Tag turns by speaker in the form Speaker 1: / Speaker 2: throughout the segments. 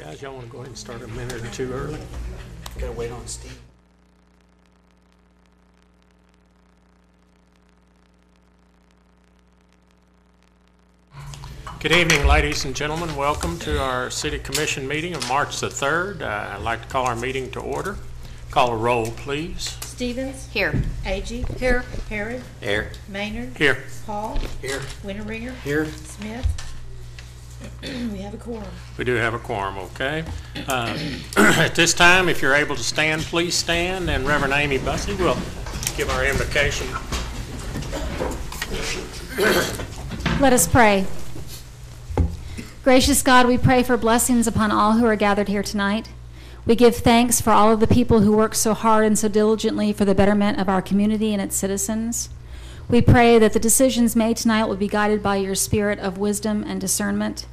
Speaker 1: Guys, y'all want to go ahead and start a minute or two early?
Speaker 2: Gotta wait on Steve.
Speaker 1: Good evening, ladies and gentlemen. Welcome to our City Commission meeting of March the 3rd. I'd like to call our meeting to order. Call a roll, please.
Speaker 3: Stevens.
Speaker 4: Here.
Speaker 3: Agee. Here. Harrod.
Speaker 2: Here.
Speaker 3: Maynard.
Speaker 1: Here.
Speaker 3: Paul.
Speaker 2: Here.
Speaker 3: Winteringer.
Speaker 2: Here.
Speaker 3: Smith. We have a quorum.
Speaker 1: We do have a quorum, okay? At this time, if you're able to stand, please stand, and Reverend Amy Bussey will give our invocation.
Speaker 4: Let us pray. Gracious God, we pray for blessings upon all who are gathered here tonight. We give thanks for all of the people who work so hard and so diligently for the betterment of our community and its citizens. We pray that the decisions made tonight will be guided by your spirit of wisdom and discernment,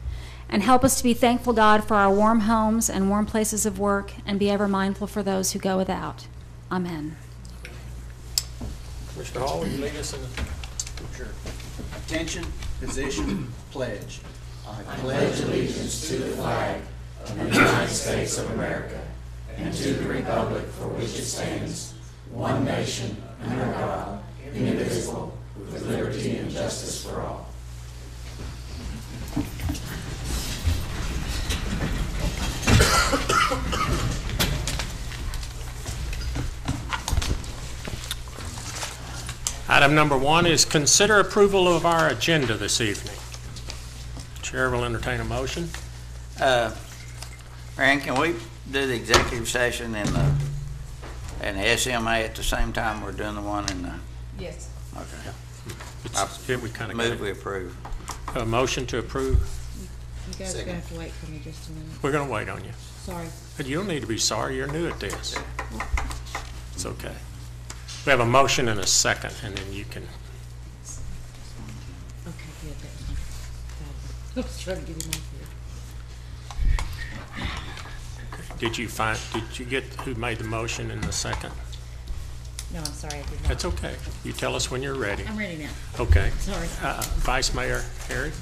Speaker 4: and help us to be thankful, God, for our warm homes and warm places of work, and be ever mindful for those who go without. Amen.
Speaker 1: Mr. Hall, will you lead us in the...
Speaker 2: Sure. Attention, position, pledge.
Speaker 5: I pledge allegiance to the flag of the United States of America and to the republic for which it stands, one nation, under God, indivisible, with liberty and justice for all.
Speaker 1: Item number 1 is consider approval of our agenda this evening. Chair will entertain a motion.
Speaker 6: Aaron, can we do the executive session and the SMA at the same time we're doing the one in the?
Speaker 3: Yes.
Speaker 6: Okay.
Speaker 1: We kind of
Speaker 6: Move we approve.
Speaker 1: a motion to approve.
Speaker 3: You guys are going to have to wait for me just a minute.
Speaker 1: We're going to wait on you.
Speaker 3: Sorry.
Speaker 1: But you don't need to be sorry. You're new at this. It's okay. We have a motion and a second, and then you can.
Speaker 3: Okay, good. I was trying to get him off here.
Speaker 1: Did you get who made the motion and the second?
Speaker 3: No, I'm sorry, I did not.
Speaker 1: That's okay. You tell us when you're ready.
Speaker 3: I'm ready now.
Speaker 1: Okay.
Speaker 3: Sorry.
Speaker 1: Vice Mayor Harry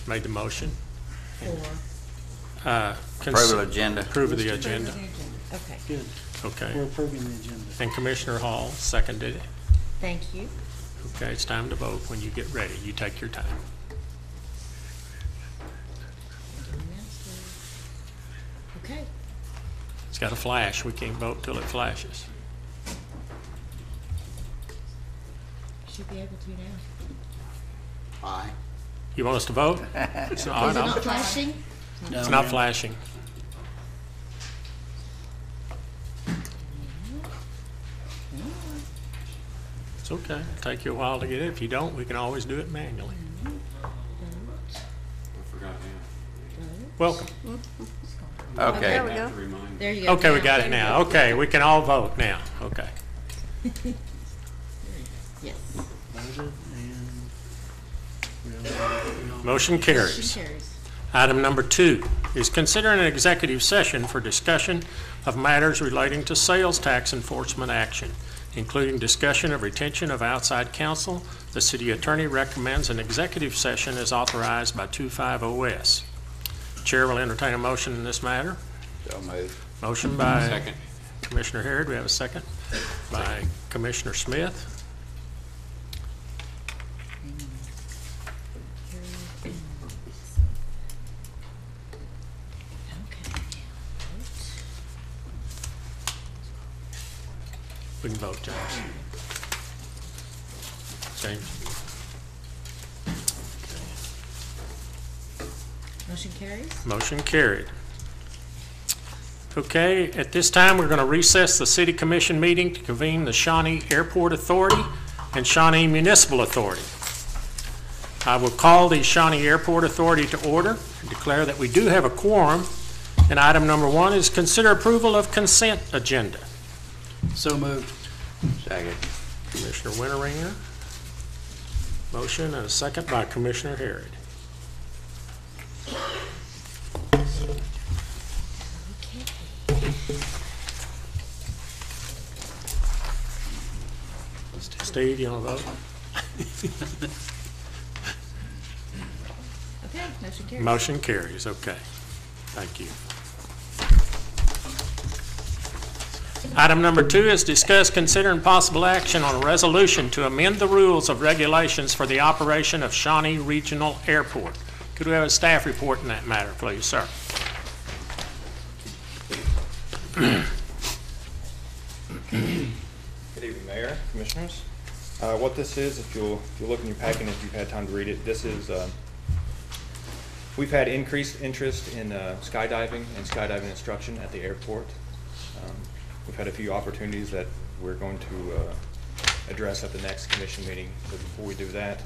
Speaker 1: made the motion.
Speaker 3: For?
Speaker 6: Approval agenda.
Speaker 1: Approve of the agenda.
Speaker 3: Okay.
Speaker 2: Good.
Speaker 1: Okay.
Speaker 2: We're approving the agenda.
Speaker 1: And Commissioner Hall seconded it.
Speaker 3: Thank you.
Speaker 1: Okay, it's time to vote. When you get ready, you take your time.
Speaker 3: Okay.
Speaker 1: It's got a flash. We can't vote till it flashes.
Speaker 3: Should be able to now.
Speaker 2: Aye.
Speaker 1: You want us to vote?
Speaker 3: Is it not flashing?
Speaker 2: No,
Speaker 1: It's not
Speaker 2: ma'am.
Speaker 1: flashing. It's okay. It'll take you a while to get it. If you don't, we can always do it manually. Welcome.
Speaker 6: Okay.
Speaker 4: There we go.
Speaker 3: There you go.
Speaker 1: Okay, we
Speaker 3: Now,
Speaker 1: got it
Speaker 3: there you
Speaker 1: now.
Speaker 3: go.
Speaker 1: Okay, we can all vote now. Okay.
Speaker 3: Yes.
Speaker 1: Motion carries.
Speaker 3: Motion carries.
Speaker 1: Item number 2 is consider an executive session for discussion of matters relating to sales tax enforcement action, including discussion of retention of outside counsel. The city attorney recommends an executive session as authorized by 250S. Chair will entertain a motion in this matter.
Speaker 6: So move.
Speaker 1: Motion by
Speaker 5: Second.
Speaker 1: Commissioner Harrod. We have a second by Commissioner Smith. We can vote, James. James.
Speaker 3: Motion carries.
Speaker 1: Motion carried. Okay, at this time, we're going to recess the City Commission meeting to convene the Shawnee Airport Authority and Shawnee Municipal Authority. I will call the Shawnee Airport Authority to order and declare that we do have a quorum. And item number 1 is consider approval of consent agenda.
Speaker 2: So moved.
Speaker 6: Second.
Speaker 1: Commissioner Winteringer. Motion and a second by Commissioner Harrod. Steve, you want to vote?
Speaker 3: Okay, motion carries.
Speaker 1: Motion carries, okay. Thank you. Item number 2 is discuss, consider, and possible action on a resolution to amend the rules of regulations for the operation of Shawnee Regional Airport. Could we have a staff report in that matter, please, sir?
Speaker 7: Good evening, Mayor, Commissioners. What this is, if you'll look in your packet, and if you've had time to read it, this is, we've had increased interest in skydiving and skydiving instruction at the airport. We've had a few opportunities that we're going to address at the next commission meeting. But before we do that,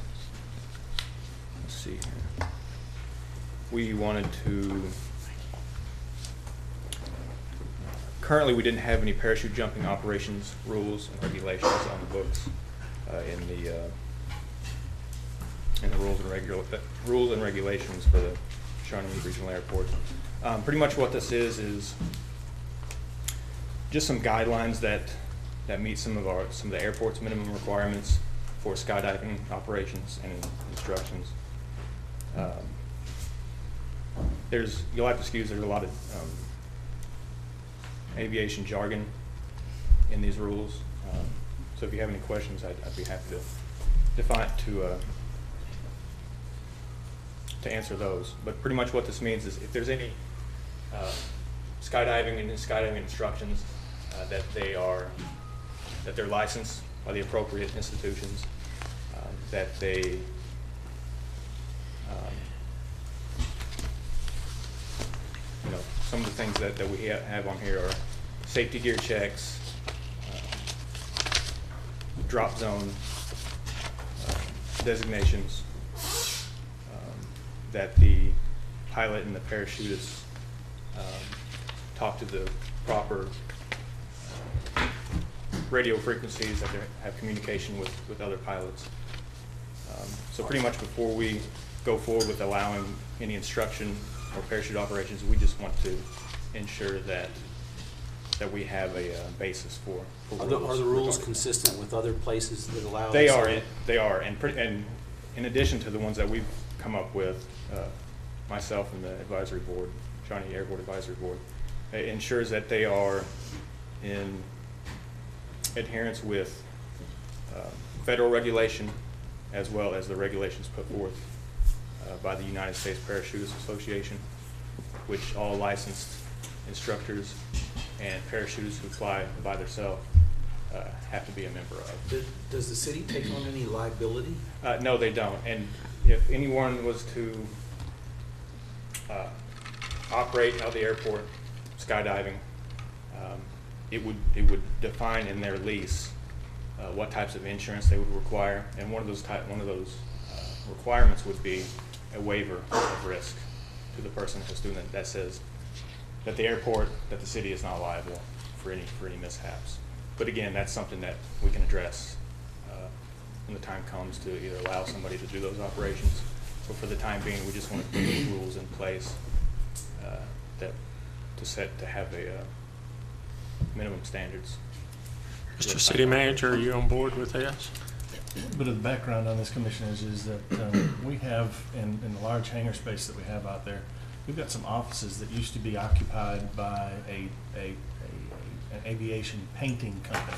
Speaker 7: let's see here. We wanted to, currently we didn't have any parachute jumping operations rules and regulations on the books in the rules and regulations for the Shawnee Regional Airport. Pretty much what this is just some guidelines that meet some of the airport's minimum requirements for skydiving operations and instructions. You'll have to excuse, there's a lot of aviation jargon in these rules. So if you have any questions, I'd be happy to answer those. But pretty much what this means is if there's any skydiving and skydiving instructions that they're licensed by the appropriate institutions, that they some of the things that we have on here are safety gear checks, drop zone designations, that the pilot and the parachutist talk to the proper radio frequencies, that they have communication with other pilots. So pretty much before we go forward with allowing any instruction or parachute operations, we just want to ensure that we have a basis for
Speaker 2: Are the rules consistent with other places that allow?
Speaker 7: They are, and in addition to the ones that we've come up with, myself and the advisory board, Shawnee Airport Advisory Board, it ensures that they are in adherence with federal regulation as well as the regulations put forth by the United States Parachutists Association, which all licensed instructors and parachutists who fly by themselves have to be a member of.
Speaker 2: Does the city take on any liability?
Speaker 7: No, they don't. And if anyone was to operate out of the airport skydiving, it would define in their lease what types of insurance they would require, and one of those requirements would be a waiver of risk to the person who's doing it that says that the city is not liable for any mishaps. But again, that's something that we can address when the time comes to either allow somebody to do those operations, or for the time being, we just want to put those rules in place to have a minimum standards.
Speaker 1: Mr. City Manager, are you on board with this?
Speaker 8: A bit of the background on this, Commissioners, is that we have, in the large hangar space that we have out there, we've got some offices that used to be occupied by an aviation painting company.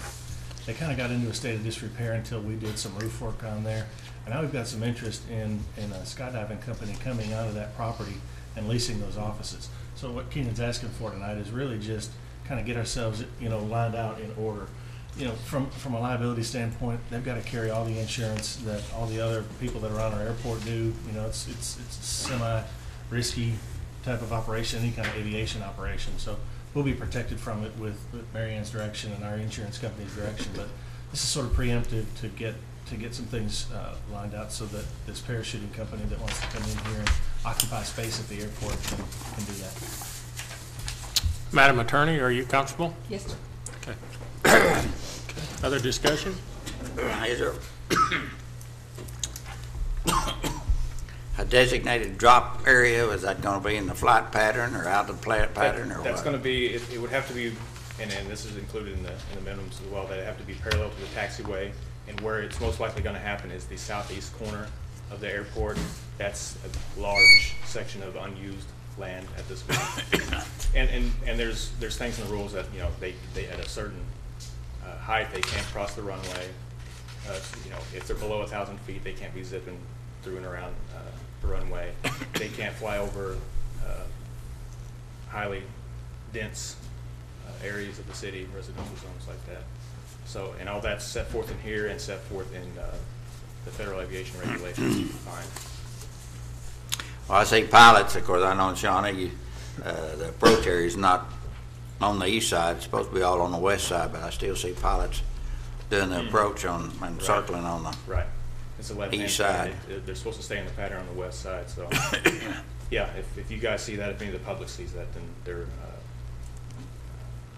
Speaker 8: They kind of got into a state of disrepair until we did some roof work on there. And now we've got some interest in a skydiving company coming out of that property and leasing those offices. So what Keenan's asking for tonight is really just kind of get ourselves, lined out in order. From a liability standpoint, they've got to carry all the insurance that all the other people that are on our airport do. It's a semi-risky type of operation, any kind of aviation operation. So we'll be protected from it with Mary Ann's direction and our insurance company's direction. But this is sort of preemptive to get some things lined out so that this parachuting company that wants to come in here and occupy space at the airport can do that.
Speaker 1: Madam Attorney, are you comfortable?
Speaker 3: Yes, sir.
Speaker 1: Okay. Other discussion?
Speaker 6: Is there a designated drop area? Is that going to be in the flight pattern or out of the flight pattern, or what?
Speaker 7: That's going to be, it would have to be, and this is included in the minimums as well, that it have to be parallel to the taxiway, and where it's most likely going to happen is the southeast corner of the airport. That's a large section of unused land at this point. And there's things in the rules that, you know, they at a certain height, they can't cross the runway. You know, if they're below 1,000 feet, they can't be zipping through and around the runway. They can't fly over highly dense areas of the city, residential zones like that. So, and all that's set forth in here and set forth in the Federal Aviation Regulations you can find.
Speaker 6: Well, I see pilots, of course, I know in Shawnee, the approach area is not on the east side, it's supposed to be all on the west side, but I still see pilots doing the approach on and circling on the
Speaker 7: Right. It's the left-hand
Speaker 6: east
Speaker 7: side.
Speaker 6: side.
Speaker 7: They're supposed to stay in the pattern on the west side, so. Yeah, if you guys see that, if any of the public sees that, then they're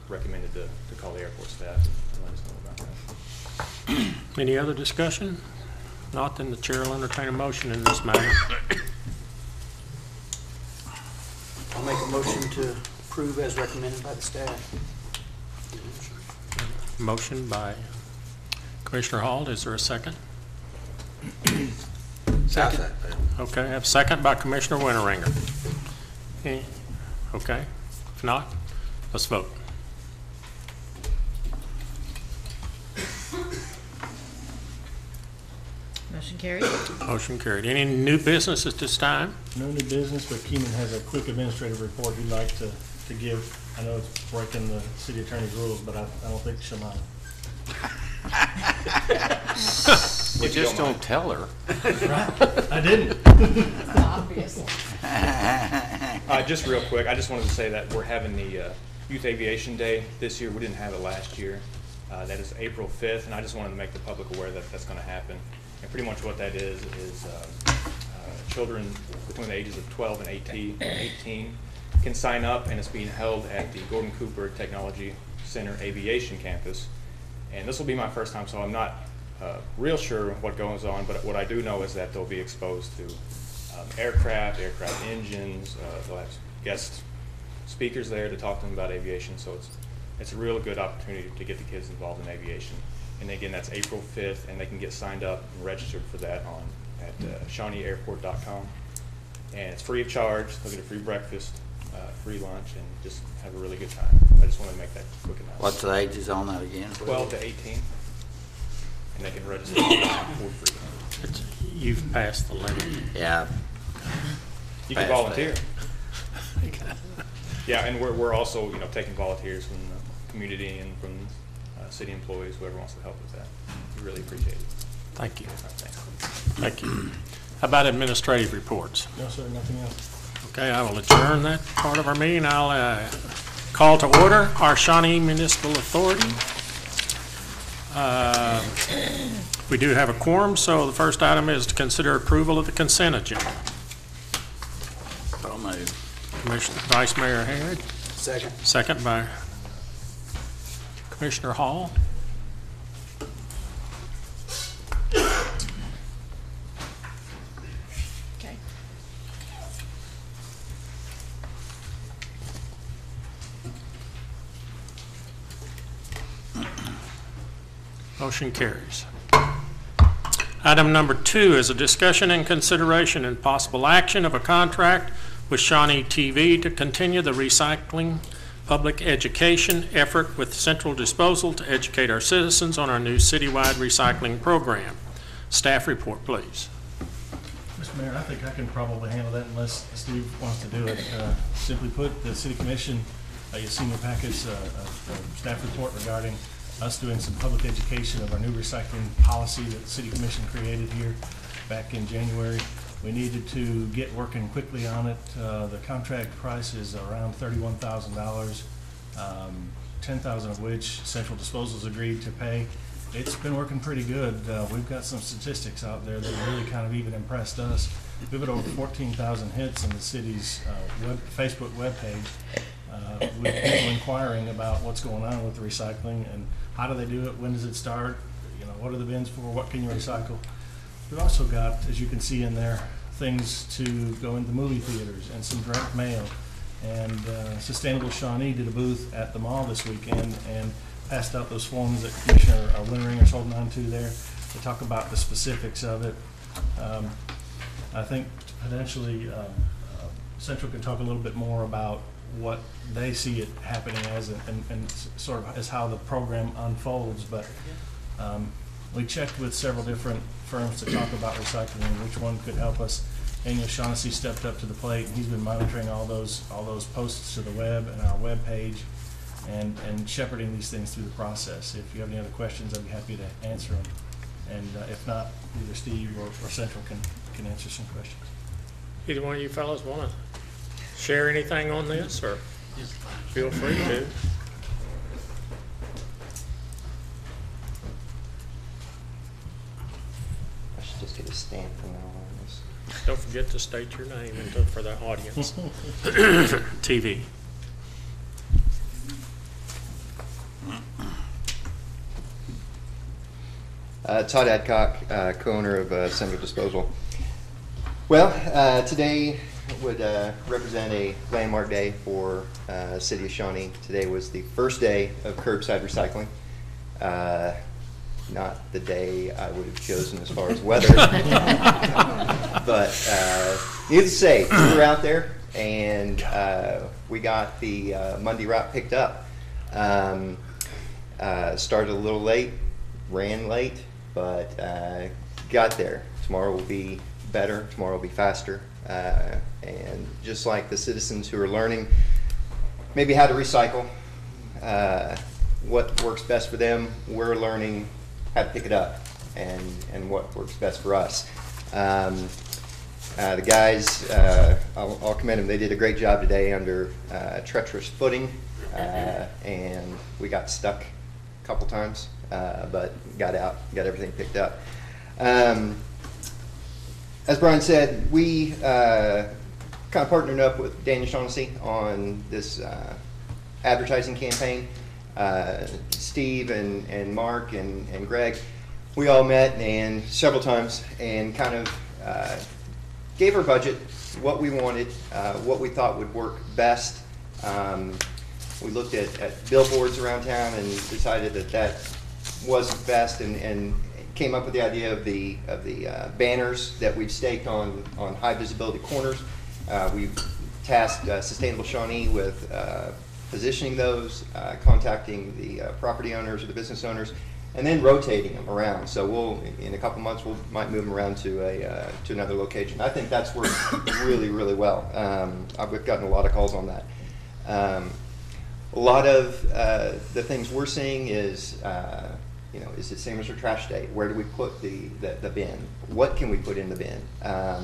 Speaker 7: recommended to call the airport staff and let us know about that.
Speaker 1: Any other discussion? Not, then the chair will entertain a motion in this matter.
Speaker 2: I'll make a motion to approve as recommended by the staff.
Speaker 1: Motion by Commissioner Hall. Is there a second?
Speaker 6: Second.
Speaker 1: Okay, I have a second by Commissioner Winteringer. Okay, if not, let's vote.
Speaker 3: Motion carried.
Speaker 1: Motion carried. Any new business at this time?
Speaker 8: No new business, but Keenan has a quick administrative report he'd like to give. I know it's breaking the city attorney's rules, but I don't think she'll mind.
Speaker 9: We just don't tell her.
Speaker 8: Right, I didn't.
Speaker 3: Obviously.
Speaker 7: Just real quick, I just wanted to say that we're having the Youth Aviation Day this year. We didn't have it last year. That is April 5th, and I just wanted to make the public aware that that's going to happen. And pretty much what that is children between the ages of 12 and 18 can sign up, and it's being held at the Gordon Cooper Technology Center Aviation Campus. And this will be my first time, so I'm not real sure what goes on, but what I do know is that they'll be exposed to aircraft engines. They'll have guest speakers there to talk to them about aviation, so it's a real good opportunity to get the kids involved in aviation. And again, that's April 5th, and they can get signed up and registered for that at ShawneeAirport.com. And it's free of charge. They'll get a free breakfast, free lunch, and just have a really good time. I just wanted to make that quick announcement.
Speaker 6: What's the ages on that again?
Speaker 7: 12 to 18, and they can register for free.
Speaker 1: You've passed the limit.
Speaker 6: Yeah.
Speaker 7: You can
Speaker 6: Past
Speaker 7: volunteer. Yeah, and we're also taking volunteers from the community and from city employees, whoever wants to help with that. We really appreciate it.
Speaker 1: Thank you.
Speaker 7: All right, thanks.
Speaker 1: Thank you. How about administrative reports?
Speaker 8: No, sir, nothing else.
Speaker 1: Okay, I will adjourn that part of our meeting. I'll call to order our Shawnee Municipal Authority. We do have a quorum, so the first item is to consider approval of the consent agenda.
Speaker 6: So moved.
Speaker 1: Commissioner, Vice Mayor Harrod,
Speaker 2: Second.
Speaker 1: second by Commissioner Hall.
Speaker 3: Okay.
Speaker 1: Motion carries. Item number 2 is a discussion and consideration and possible action of a contract with Shawnee TV to continue the recycling public education effort with Central Disposal to educate our citizens on our new citywide recycling program. Staff report, please.
Speaker 8: Mr. Mayor, I think I can probably handle that unless Steve wants to do it. Simply put, the City Commission, you've seen the package, a staff report regarding us doing some public education of our new recycling policy that the City Commission created here back in January. We needed to get working quickly on it. The contract price is around $31,000, $10,000 of which Central Disposal's agreed to pay. It's been working pretty good. We've got some statistics out there that really kind of even impressed us. We've got over 14,000 hits on the city's Facebook webpage with people inquiring about what's going on with the recycling and how do they do it, when does it start, what are the bins for, what can you recycle. We've also got, as you can see in there, things to go into movie theaters and some direct mail. And Sustainable Shawnee did a booth at the mall this weekend and passed out those forms that Commissioner Winteringer is holding on to there to talk about the specifics of it. I think potentially Central can talk a little bit more about what they see it happening as and sort of as how the program unfolds. But we checked with several different firms to talk about recycling and which one could help us. And Shawnee stepped up to the plate, and he's been monitoring all those posts to the web and our web page, and shepherding these things through the process. If you have any other questions, I'd be happy to answer them. And if not, either Steve or Central can answer some questions.
Speaker 1: Either one of you fellows want to share anything on this, or feel free to.
Speaker 10: I should just get a stamp from now on this.
Speaker 1: Don't forget to state your name for the audience. TV.
Speaker 10: Todd Adcock, co-owner of Central Disposal. Well, today would represent a landmark day for City of Shawnee. Today was the first day of curbside recycling. Not the day I would have chosen as far as weather. But needless to say, we were out there, and we got the Monday route picked up. Started a little late, ran late, but got there. Tomorrow will be better, tomorrow will be faster. And just like the citizens who are learning maybe how to recycle, what works best for them, we're learning how to pick it up and what works best for us. The guys, I'll commend them. They did a great job today under treacherous footing, and we got stuck a couple times, but got out, got everything picked up. As Brian said, we kind of partnered up with Daniel Shawnee on this advertising campaign. Steve and Mark and Greg, we all met and several times and kind of gave our budget what we wanted, what we thought would work best. We looked at billboards around town and decided that wasn't best, and came up with the idea of the banners that we've staked on high visibility corners. We've tasked Sustainable Shawnee with positioning those, contacting the property owners or the business owners, and then rotating them around. So we'll, in a couple months, might move them around to another location. I think that's worked really, really well. We've gotten a lot of calls on that. A lot of the things we're seeing is, is it same as our trash day? Where do we put the bin? What can we put in the bin? How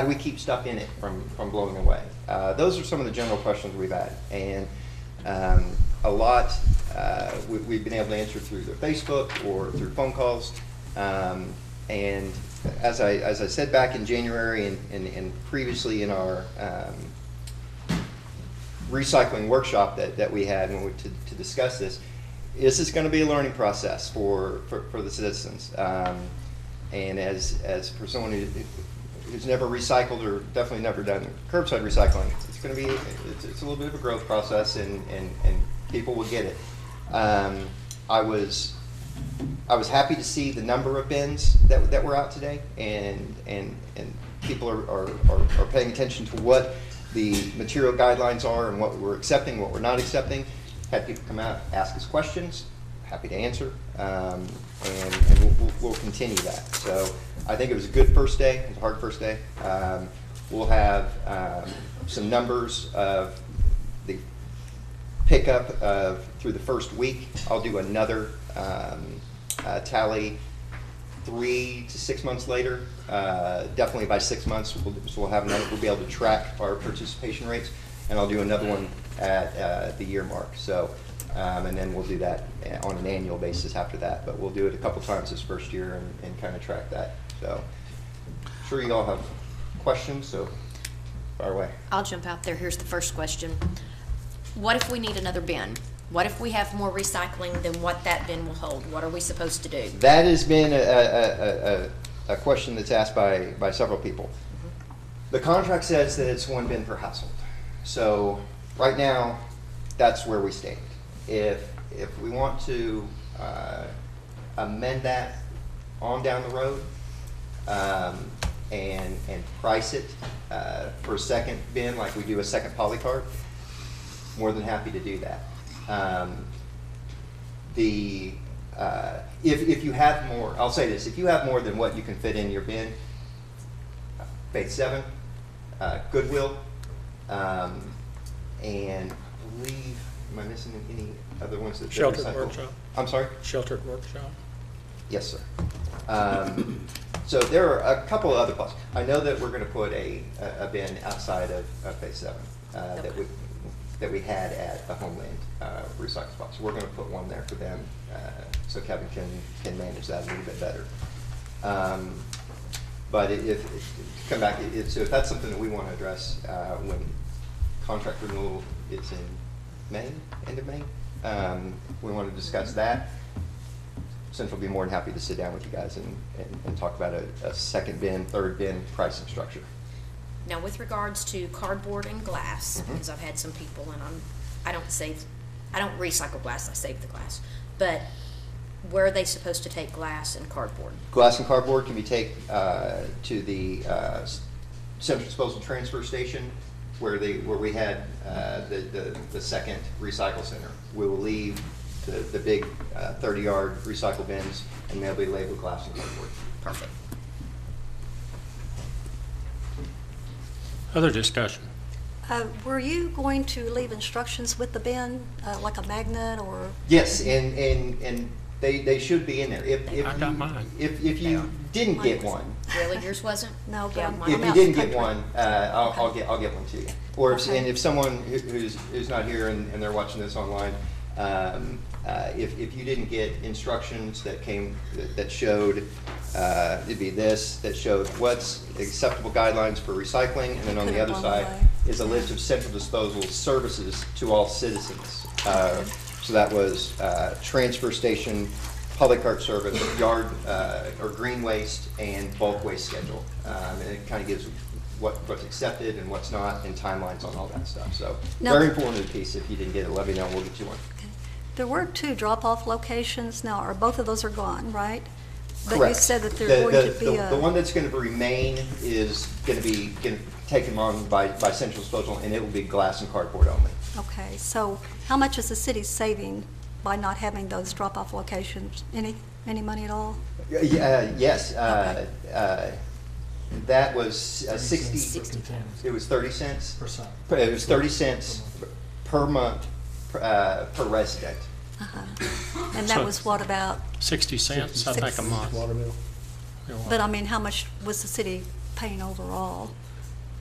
Speaker 10: do we keep stuff in it from blowing away? Those are some of the general questions we've had, and a lot we've been able to answer through their Facebook or through phone calls. And as I said back in January and previously in our recycling workshop that we had to discuss this is going to be a learning process for the citizens. And as for someone who's never recycled or definitely never done curbside recycling, it's going to be it's a little bit of a growth process, and people will get it. I was happy to see the number of bins that were out today, and people are paying attention to what the material guidelines are and what we're accepting, what we're not accepting. Had people come out, ask us questions, happy to answer, and we'll continue that. So I think it was a good first day. It was a hard first day. We'll have some numbers of the pickup through the first week. I'll do another tally 3 to 6 months later. Definitely by 6 months, we'll have another. We'll be able to track our participation rates, and I'll do another one at the year mark. So, and then we'll do that on an annual basis after that. But we'll do it a couple times this first year and kind of track that. So, I'm sure you all have questions. So, fire away.
Speaker 11: I'll jump out there. Here's the first question. What if we need another bin? What if we have more recycling than what that bin will hold? What are we supposed to do?
Speaker 10: That has been a question that's asked by several people. The contract says that it's 1 bin per household. So right now, that's where we stand. If we want to amend that on down the road, and price it for a second bin, like we do a second polycart, more than happy to do that. If you have more, I'll say this, if you have more than what you can fit in your bin, Faith 7, Goodwill, and I believe, am I missing any other ones that?
Speaker 1: Sheltered
Speaker 10: recycle?
Speaker 1: Workshop.
Speaker 10: I'm sorry?
Speaker 1: Sheltered Workshop.
Speaker 10: Yes, sir. So there are a couple of other places. I know that we're going to put a bin outside of Phase 7 that we had at the Homeland recycle spot. So we're going to put one there for them, so Kevin can manage that a little bit better. But if to come back, so if that's something that we want to address when contract renewal is in May, end of May, we want to discuss that. Central will be more than happy to sit down with you guys and talk about a second bin, third bin pricing structure.
Speaker 11: Now, with regards to cardboard and glass, because I've had some people, and I don't recycle glass, I save the glass, but where are they supposed to take glass and cardboard?
Speaker 10: Glass and cardboard can be taken to the central disposal transfer station where we had the second recycle center. We will leave the big 30-yard recycle bins, and they'll be labeled glass and cardboard.
Speaker 11: Perfect.
Speaker 1: Other discussion?
Speaker 12: Were you going to leave instructions with the bin, like a magnet or?
Speaker 10: Yes, and they should be in there.
Speaker 1: I got mine.
Speaker 10: If you didn't get one,
Speaker 11: Really, yours wasn't?
Speaker 12: No, but
Speaker 11: Yeah,
Speaker 12: I'm
Speaker 11: mine-
Speaker 10: if you
Speaker 12: out
Speaker 10: didn't
Speaker 12: in the
Speaker 10: get
Speaker 12: country.
Speaker 10: one, I'll get one to you. Or if someone who's not here and they're watching this online, if you didn't get instructions that showed, it'd be this, that showed what's acceptable guidelines for recycling, and then on the
Speaker 12: Could've
Speaker 10: other
Speaker 12: blown
Speaker 10: side
Speaker 12: away.
Speaker 10: is a list of central disposal services to all citizens. So that was transfer station, public cart service, yard or green waste, and bulk waste schedule. And it kind of gives what's accepted and what's not, and timelines on all that stuff. So
Speaker 12: Now-
Speaker 10: very informative piece. If you didn't get it, let me know, we'll get you one.
Speaker 12: Okay. There were 2 drop-off locations now, or both of those are gone, right? But you
Speaker 10: Correct.
Speaker 12: said that they're going to be
Speaker 10: The one that's going to remain is going to be taken on by central disposal, and it will be glass and cardboard only.
Speaker 12: Okay, so how much is the city saving by not having those drop-off locations? Any money at all?
Speaker 10: Yes,
Speaker 12: Okay.
Speaker 10: that was 60, it was 30 cents. It was 30 cents per month per resident.
Speaker 12: And
Speaker 1: So-
Speaker 12: that was what about,
Speaker 1: 60 cents, I think, a month.
Speaker 8: Water bill.
Speaker 12: but I mean, how much was the city paying overall?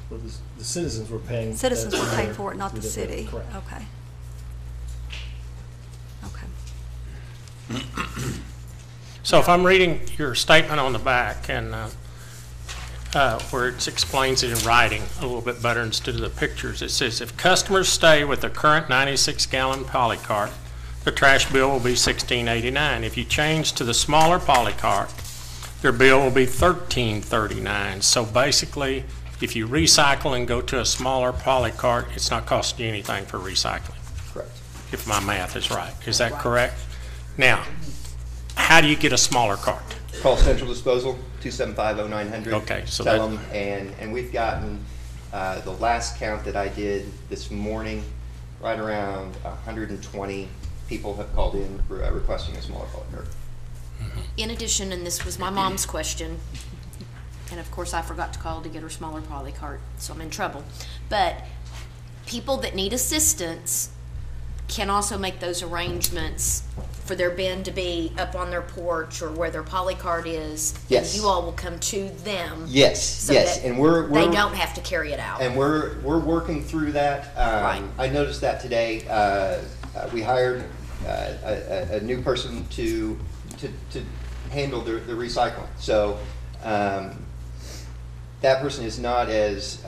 Speaker 8: Well, the citizens were paying.
Speaker 12: Citizens were paying
Speaker 8: that
Speaker 12: for it, not the
Speaker 8: through their bill.
Speaker 12: city?
Speaker 8: Correct.
Speaker 12: Okay. Okay.
Speaker 1: So if I'm reading your statement on the back and where it explains it in writing a little bit better instead of the pictures, it says, if customers stay with the current 96-gallon polycart, the trash bill will be $16.89. If you change to the smaller polycart, their bill will be $13.39. So basically, if you recycle and go to a smaller polycart, it's not costing you anything for recycling,
Speaker 10: Correct.
Speaker 1: if my math is right. Is that correct? Now, how do you get a smaller cart?
Speaker 10: Call central disposal, 275-0900.
Speaker 1: Okay, so
Speaker 10: Tell
Speaker 1: that-
Speaker 10: them, and we've gotten, the last count that I did this morning, right around 120 people have called in requesting a smaller polycart.
Speaker 11: In addition, and this was my mom's question, and of course I forgot to call to get her smaller polycart, so I'm in trouble. But people that need assistance can also make those arrangements for their bin to be up on their porch or where their polycart is.
Speaker 10: Yes.
Speaker 11: And you all will come to them.
Speaker 10: Yes,
Speaker 11: so
Speaker 10: yes,
Speaker 11: that
Speaker 10: and we're
Speaker 11: they don't have to carry it out.
Speaker 10: And we're working through that.
Speaker 11: Right.
Speaker 10: I noticed that today. We hired a new person to handle the recycling. So that person is not as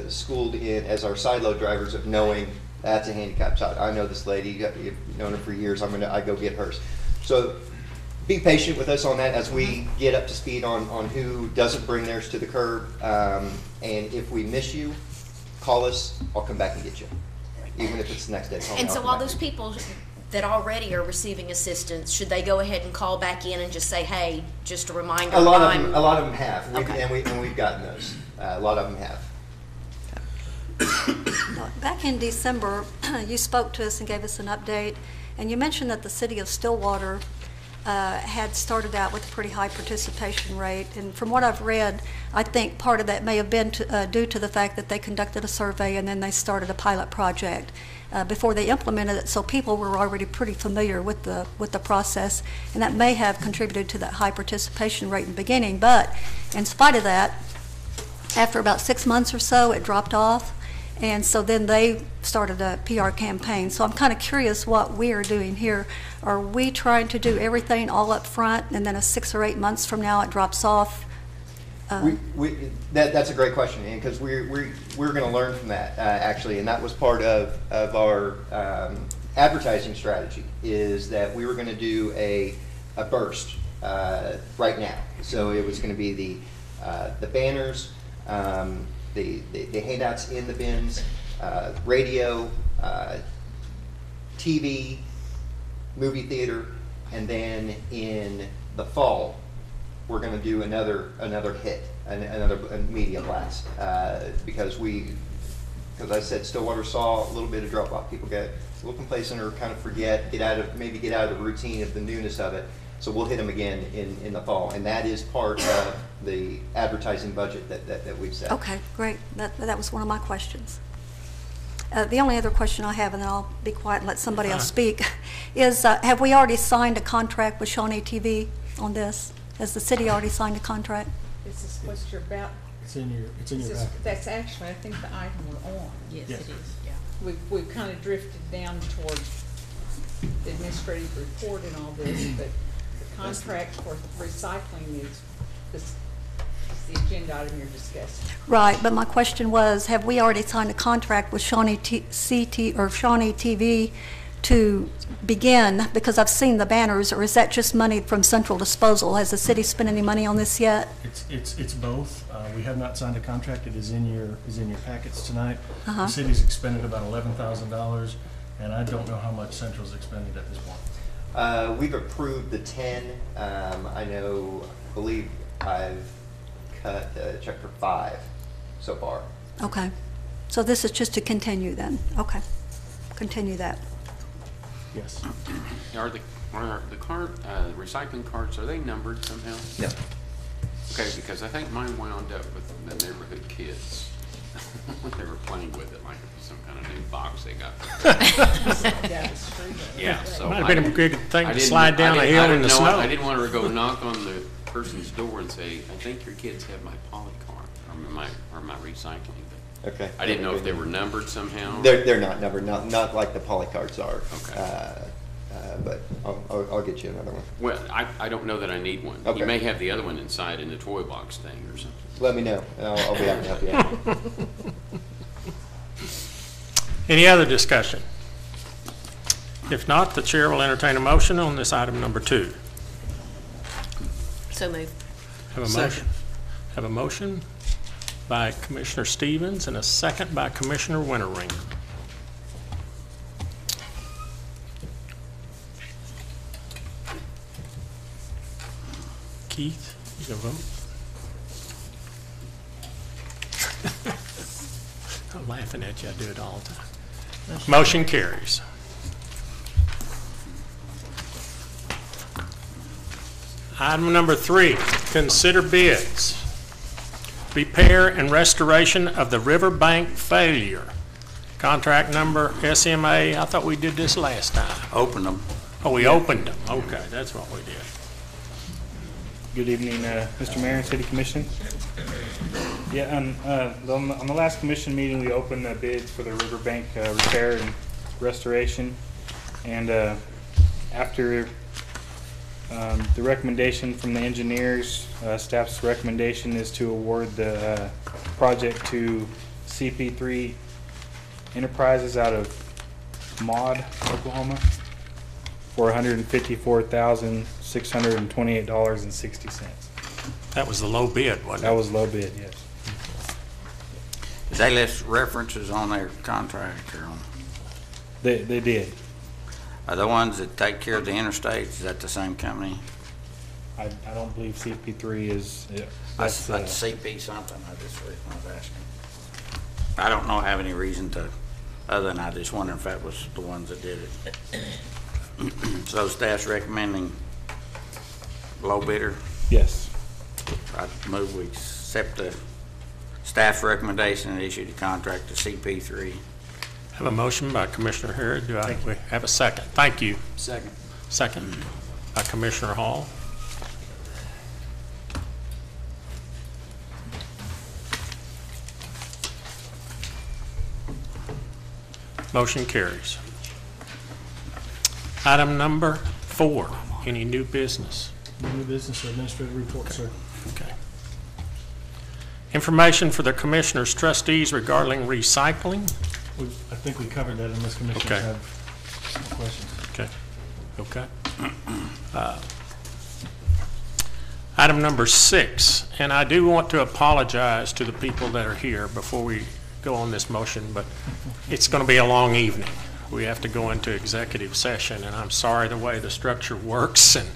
Speaker 10: schooled in as our side load drivers of knowing that's a handicap side. I know this lady. You've known her for years. I go get hers. So be patient with us on that as we get up to speed on who doesn't bring theirs to the curb. And if we miss you, call us. I'll come back and get you, even if it's the next day. Call me,
Speaker 11: And
Speaker 10: I'll
Speaker 11: so
Speaker 10: come
Speaker 11: all
Speaker 10: back
Speaker 11: those
Speaker 10: and get
Speaker 11: people that already are receiving assistance, should they go ahead and call back in and just say, hey, just a reminder?
Speaker 10: A lot of them have,
Speaker 11: Okay.
Speaker 10: and we've gotten those. A lot of them have.
Speaker 12: Back in December, you spoke to us and gave us an update, and you mentioned that the city of Stillwater had started out with a pretty high participation rate. And from what I've read, I think part of that may have been due to the fact that they conducted a survey and then they started a pilot project before they implemented it. So people were already pretty familiar with the process, and that may have contributed to that high participation rate in the beginning. But in spite of that, after about 6 months or so, it dropped off. And so then they started a PR campaign. So I'm kind of curious what we are doing here. Are we trying to do everything all up front, and then 6 or 8 months from now it drops off?
Speaker 10: That's a great question, Ian, because we're going to learn from that, actually. And that was part of our advertising strategy, is that we were going to do a burst right now. So it was going to be the banners, the handouts in the bins, radio, TV, movie theater, and then in the fall, we're going to do another hit, another media blast, because I said Stillwater saw a little bit of drop off. People get a little complacent or kind of forget, get out of the routine of the newness of it. So we'll hit them again in the fall, and that is part of the advertising budget that we've set.
Speaker 12: Okay, great. That was one of my questions. The only other question I have, and then I'll be quiet and let somebody else speak, is have we already signed a contract with Shawnee TV on this? Has the city already signed a contract?
Speaker 3: This is what you're about.
Speaker 8: It's in your packet.
Speaker 3: That's actually, I think, the item we're on.
Speaker 11: Yes,
Speaker 8: Yes.
Speaker 11: it is. Yeah.
Speaker 3: We've kind of drifted down toward the administrative report and all this, but the contract for recycling is the agenda item you're discussing.
Speaker 12: Right, but my question was, have we already signed a contract with Shawnee Shawnee TV to begin? Because I've seen the banners, or is that just money from central disposal? Has the city spent any money on this yet?
Speaker 8: It's both. We have not signed a contract. It is in your packets tonight.
Speaker 12: Uh-huh.
Speaker 8: The city's expended about $11,000, and I don't know how much Central's expended at this point.
Speaker 10: We've approved the 10. I believe I've cut a check for 5 so far.
Speaker 12: Okay, so this is just to continue then? Okay, continue that.
Speaker 8: Yes.
Speaker 9: Are the recycling carts, are they numbered somehow?
Speaker 10: No.
Speaker 9: Okay, because I think mine wound up with the neighborhood kids. They were playing with it like it was some kind of new box they got. Yeah, so.
Speaker 1: Might have been a good thing to slide down a hill in the snow.
Speaker 9: I didn't want to go knock on the person's door and say, I think your kids have my poly cart or my recycling.
Speaker 10: Okay.
Speaker 9: I didn't know if they were numbered somehow.
Speaker 10: They're not numbered, not like the poly cards are.
Speaker 9: Okay.
Speaker 10: But I'll get you another one.
Speaker 9: Well, I don't know that I need one.
Speaker 10: Okay.
Speaker 9: You may have the other one inside in the toy box thing or something.
Speaker 10: Let me know, and I'll be happy to help you out.
Speaker 1: Any other discussion? If not, the chair will entertain a motion on this item number 2.
Speaker 11: So moved.
Speaker 1: Have a motion by Commissioner Stevens and a second by Commissioner Winteringer. Keith, you can vote. I'm laughing at you. I do it all the time. Motion carries. Item number 3, consider bids. Repair and restoration of the riverbank failure. Contract number SMA, I thought we did this last time.
Speaker 6: Open them.
Speaker 1: Oh, we opened them. Okay, that's what we did.
Speaker 13: Good evening, Mr. Mayor and City Commission. Yeah, on the last commission meeting, we opened the bids for the riverbank repair and restoration. And after the recommendation from the engineers, staff's recommendation is to award the project to CP3 Enterprises out of Maud, Oklahoma, for $154,628.60.
Speaker 1: That was the low bid, wasn't it?
Speaker 13: That was low bid, yes.
Speaker 6: Did they list references on their contract or on?
Speaker 13: They did.
Speaker 6: Are the ones that take care of the interstates, is that the same company?
Speaker 13: I don't believe CP3 is,
Speaker 6: That's
Speaker 13: that's,
Speaker 6: CP something, I just was asking. I don't know, have any reason to, other than I just wondering if that was the ones that did it. So staff's recommending low bidder.
Speaker 13: yes.
Speaker 6: I move we accept the staff's recommendation and issue the contract to CP3.
Speaker 1: Have a motion by Commissioner Harrod. Do I we have a second? Thank you.
Speaker 2: Second.
Speaker 1: Second by Commissioner Hall. Motion carries. Item number 4, any new business?
Speaker 8: New business or administrative report, sir?
Speaker 1: Okay. Information for the Commissioners' trustees regarding recycling.
Speaker 8: I think we covered that unless commissioners
Speaker 1: Okay.
Speaker 8: have questions.
Speaker 1: Okay. Okay. Item number 6, and I do want to apologize to the people that are here before we go on this motion, but it's going to be a long evening. We have to go into executive session, and I'm sorry the way the structure works and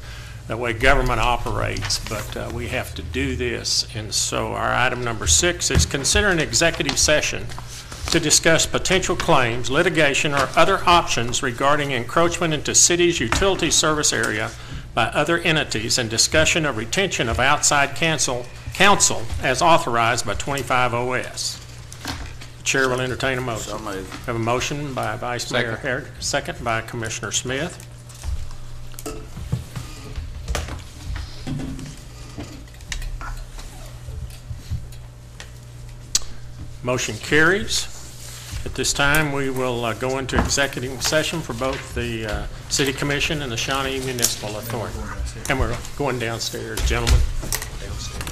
Speaker 1: the way government operates, but we have to do this. And so our item number 6 is consider an executive session to discuss potential claims, litigation, or other options regarding encroachment into city's utility service area by other entities and discussion of retention of outside counsel as authorized by 25 OS. The chair will entertain a motion.
Speaker 6: So moved.
Speaker 1: Have a motion by Vice Mayor Harrod, second by Commissioner Smith. Motion carries. At this time, we will go into executive session for both the City Commission and the Shawnee Municipal Authority. And we're going downstairs, gentlemen. Downstairs.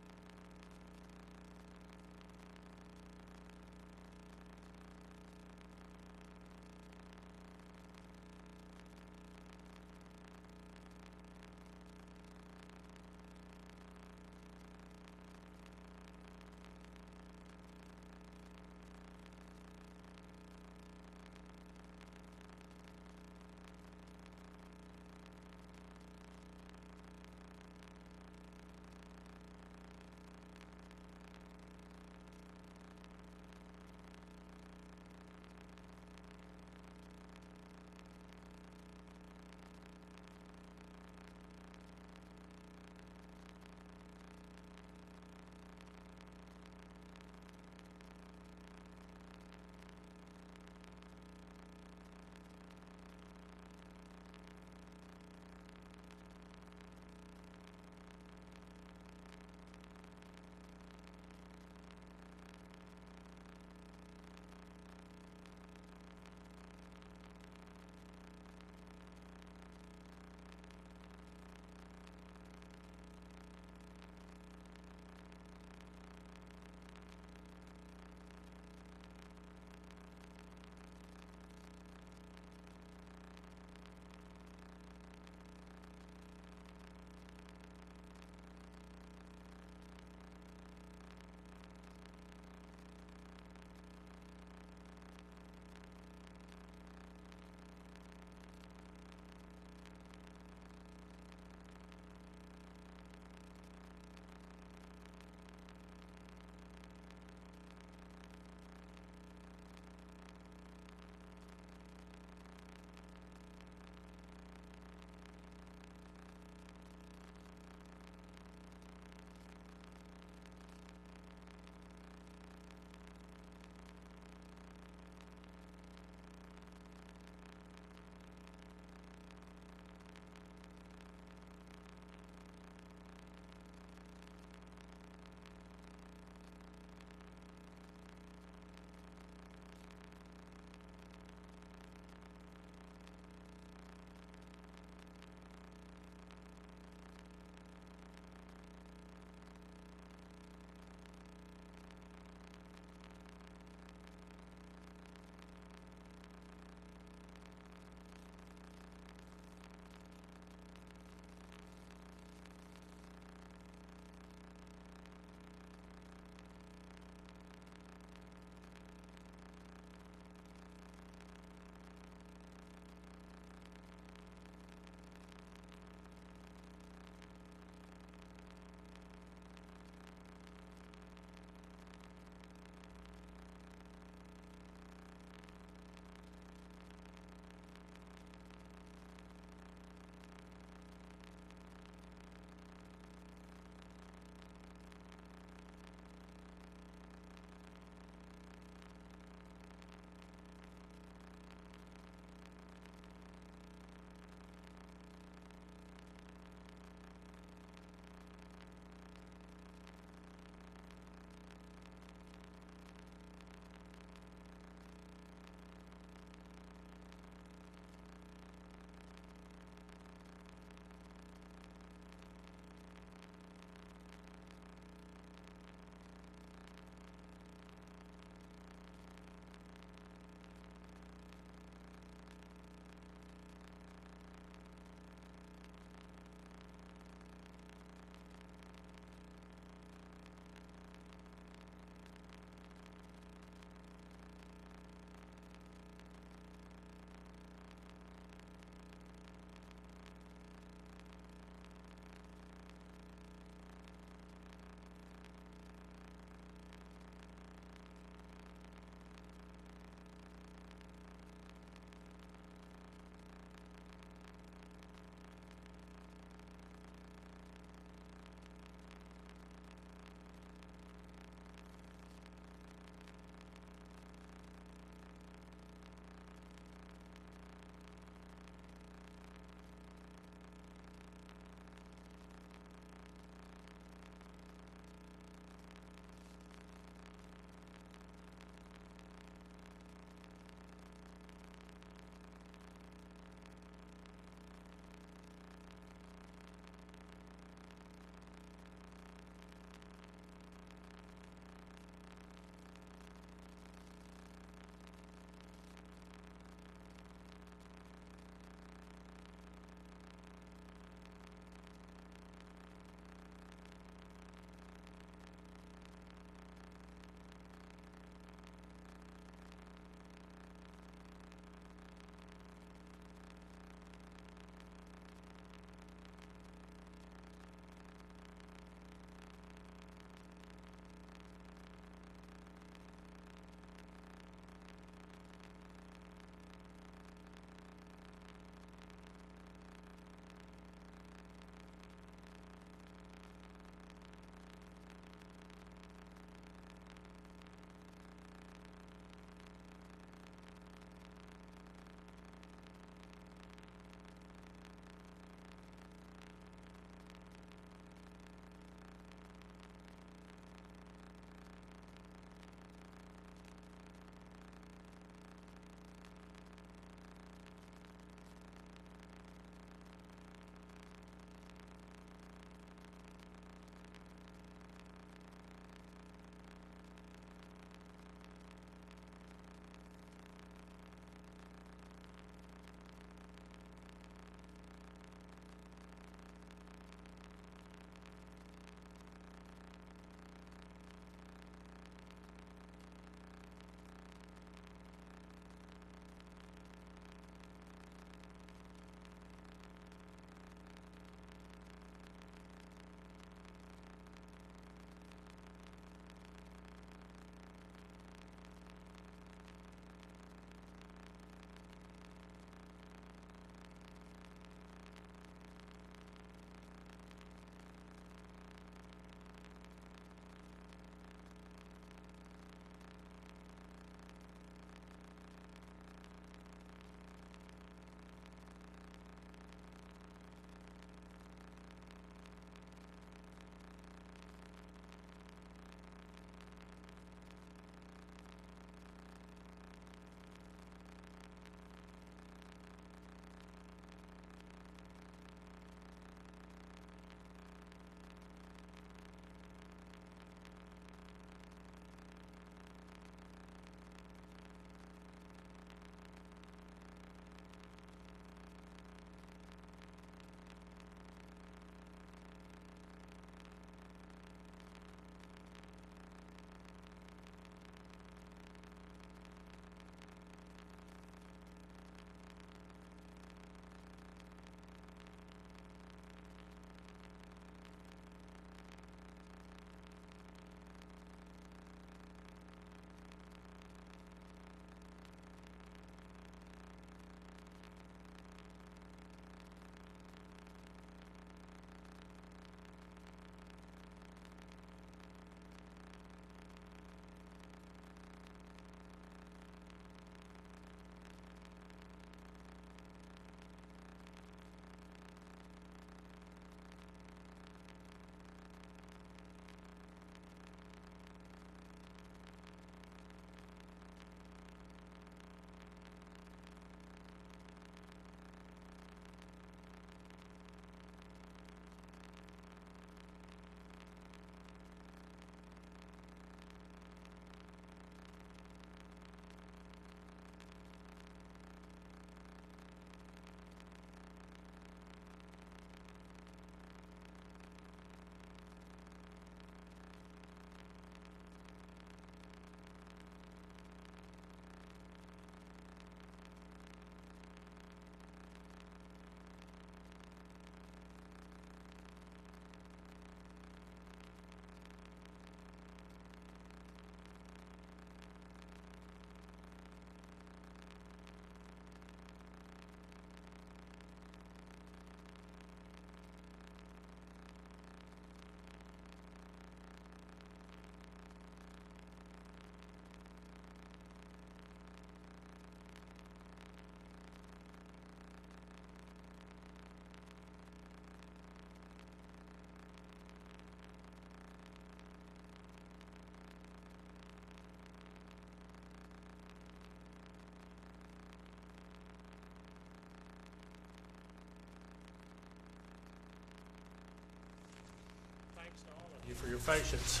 Speaker 1: to all of you for your patience.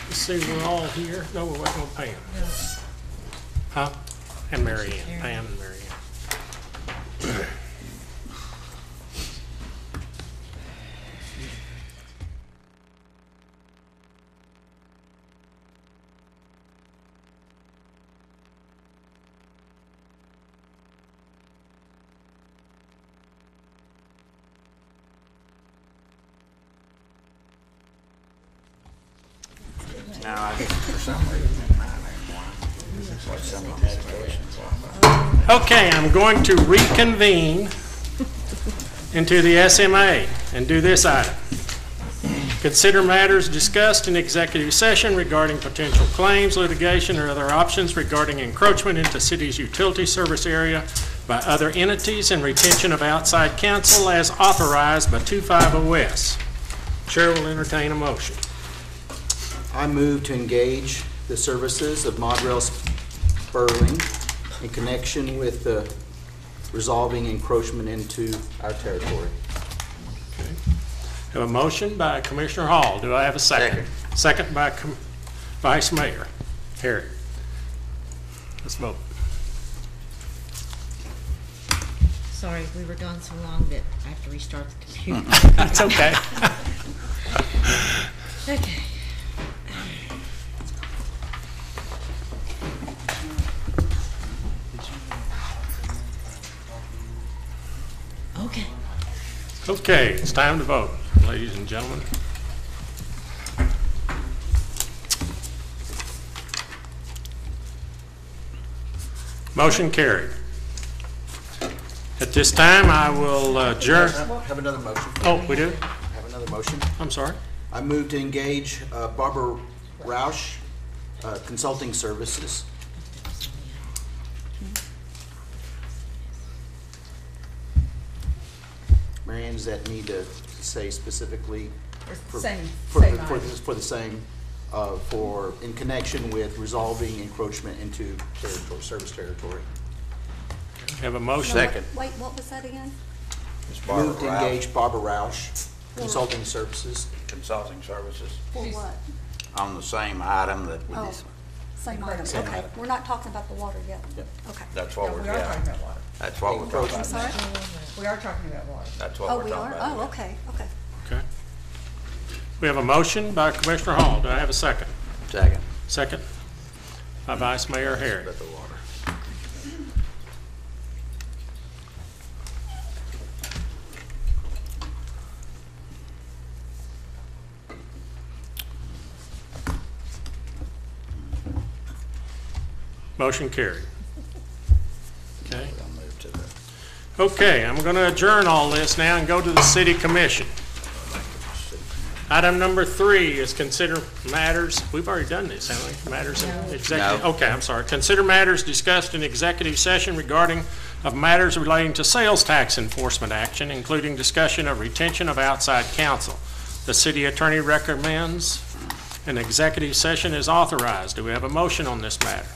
Speaker 1: Let's see, we're all here. No, we're waiting on Pam. Huh? And Mary Ann. Pam and Mary Ann.
Speaker 6: Now, I guess for some reason, I don't know why. What some of these questions are.
Speaker 1: Okay, I'm going to reconvene into the SMA and do this item. Consider matters discussed in executive session regarding potential claims, litigation, or other options regarding encroachment into city's utility service area by other entities and retention of outside counsel as authorized by 250S. Chair will entertain a motion.
Speaker 2: I move to engage the services of Modrell Sperling in connection with the resolving encroachment into our territory.
Speaker 1: Okay. Have a motion by Commissioner Hall. Do I have a second? Second by Vice Mayor Harry. Let's vote.
Speaker 14: Sorry, we were gone so long that I have to restart the computer.
Speaker 1: That's okay.
Speaker 14: Okay. Okay.
Speaker 1: Okay, it's time to vote, ladies and gentlemen. Motion carried. At this time, I will adjourn.
Speaker 2: Have another motion.
Speaker 1: Oh, we do?
Speaker 2: Have another motion.
Speaker 1: I'm sorry.
Speaker 2: I move to engage Barbara Roush Consulting Services. Mary Ann, does that need to say specifically?
Speaker 3: Same
Speaker 2: For
Speaker 3: item.
Speaker 2: the same, in connection with resolving encroachment into territory, service territory.
Speaker 1: Have a motion.
Speaker 6: Second.
Speaker 12: Wait, what was that again?
Speaker 6: Ms. Barbara
Speaker 2: Move to
Speaker 6: Rao,
Speaker 2: engage Barbara Roush Consulting Services.
Speaker 6: Consulting Services,
Speaker 12: For
Speaker 3: She's-
Speaker 12: what?
Speaker 6: on the same item that we
Speaker 12: Oh,
Speaker 6: just,
Speaker 12: same item,
Speaker 2: Same
Speaker 12: okay.
Speaker 2: item.
Speaker 12: We're not talking about the water yet?
Speaker 2: Yep.
Speaker 12: Okay.
Speaker 6: that's what
Speaker 3: Yeah,
Speaker 6: we're,
Speaker 3: we are talking
Speaker 6: yeah,
Speaker 3: about water.
Speaker 6: that's what we're talking
Speaker 12: I'm
Speaker 6: about.
Speaker 12: sorry?
Speaker 3: We are talking about water.
Speaker 6: That's what
Speaker 12: Oh,
Speaker 6: we're
Speaker 12: we
Speaker 6: talking
Speaker 12: are?
Speaker 6: about.
Speaker 12: Oh, okay, okay.
Speaker 1: Okay. We have a motion by Commissioner Hall. Do I have a second?
Speaker 6: Second.
Speaker 1: Second by Vice Mayor Harry.
Speaker 6: About the water.
Speaker 1: Motion carried. Okay.
Speaker 6: I'll move to the,
Speaker 1: Okay, I'm going to adjourn all this now and go to the City Commission. Item number 3 is consider matters, we've already done this, haven't we? Matters in executive,
Speaker 6: No.
Speaker 1: okay, I'm sorry. Consider matters discussed in executive session regarding of matters relating to sales tax enforcement action, including discussion of retention of outside counsel. The city attorney recommends an executive session is authorized. Do we have a motion on this matter?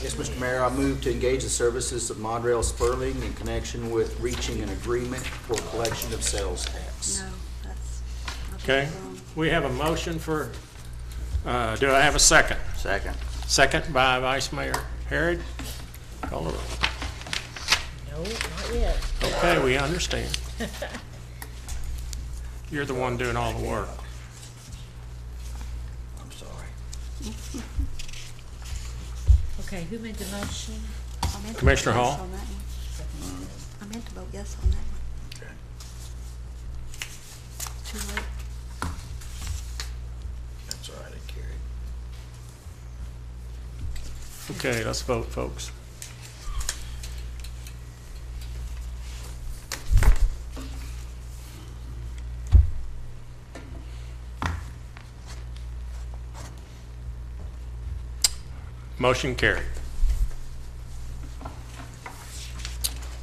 Speaker 2: Yes, Mr. Mayor, I move to engage the services of Modrell Sperling in connection with reaching an agreement for collection of sales tax.
Speaker 12: No, that's.
Speaker 1: Okay, we have a motion for, do I have a second?
Speaker 6: second.
Speaker 1: Second by Vice Mayor Harrod. Call the roll.
Speaker 14: No, not yet.
Speaker 1: Okay, we understand. You're the one doing all the work.
Speaker 6: I'm sorry.
Speaker 14: Okay, who made the motion?
Speaker 12: I meant to
Speaker 1: Commissioner
Speaker 12: vote yes
Speaker 1: Hall?
Speaker 12: on that one. I meant to vote yes on that one.
Speaker 6: Okay.
Speaker 12: Too late.
Speaker 6: That's all right, it carried.
Speaker 1: Okay, let's vote, folks. Motion carried.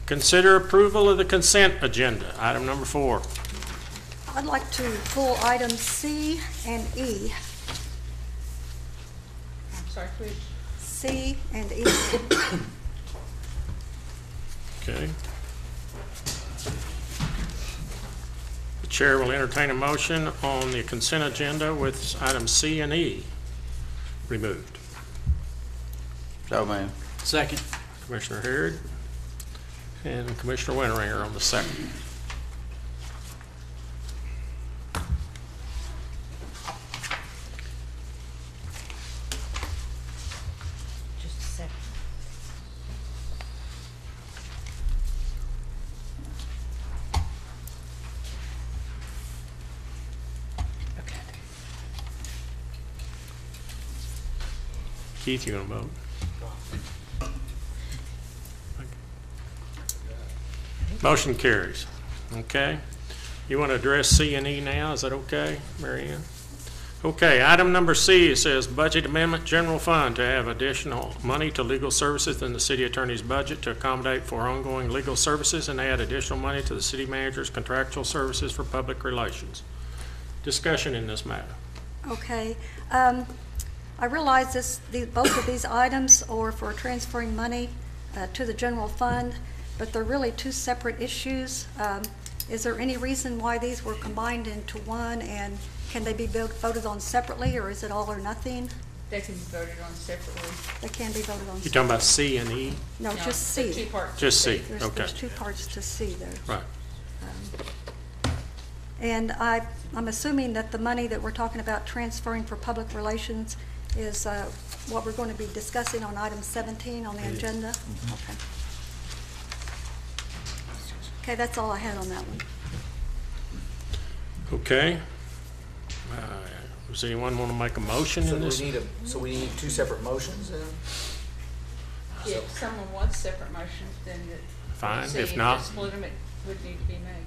Speaker 1: Consider approval of the consent agenda, item number 4.
Speaker 12: I'd like to pull items C and E.
Speaker 3: sorry, which?
Speaker 12: C and E.
Speaker 1: Okay. The chair will entertain a motion on the consent agenda with items C and E removed.
Speaker 6: So, man.
Speaker 2: Second.
Speaker 1: Commissioner Harrod and Commissioner Winteringer on the second.
Speaker 14: Just a second. Okay.
Speaker 1: Keith, you gonna vote? Motion carries. Okay. You want to address C and E now? Is that okay, Mary Ann? Okay, item number C, it says budget amendment, general fund to have additional money to legal services in the city attorney's budget to accommodate for ongoing legal services and add additional money to the city manager's contractual services for public relations. Discussion in this matter.
Speaker 12: Okay. I realize both of these items are for transferring money to the general fund, but they're really two separate issues. Is there any reason why these were combined into one, and can they be voted on separately, or is it all or nothing?
Speaker 3: They can be voted on separately.
Speaker 12: They can be voted on
Speaker 1: You're
Speaker 12: separately.
Speaker 1: talking about C and E?
Speaker 12: No,
Speaker 3: No,
Speaker 12: just
Speaker 3: the
Speaker 12: C.
Speaker 3: two parts.
Speaker 1: Just C,
Speaker 12: There's
Speaker 1: okay.
Speaker 12: two parts to C there.
Speaker 1: Right.
Speaker 12: And I'm assuming that the money that we're talking about transferring for public relations is what we're going to be discussing on item 17 on the agenda? Okay. Okay, that's all I had on that one.
Speaker 1: Okay. Does anyone want to make a motion in this?
Speaker 2: So we need two separate motions then?
Speaker 3: If someone wants separate motions, then
Speaker 1: Fine,
Speaker 3: see,
Speaker 1: if not-
Speaker 3: to split them, it would need to be made.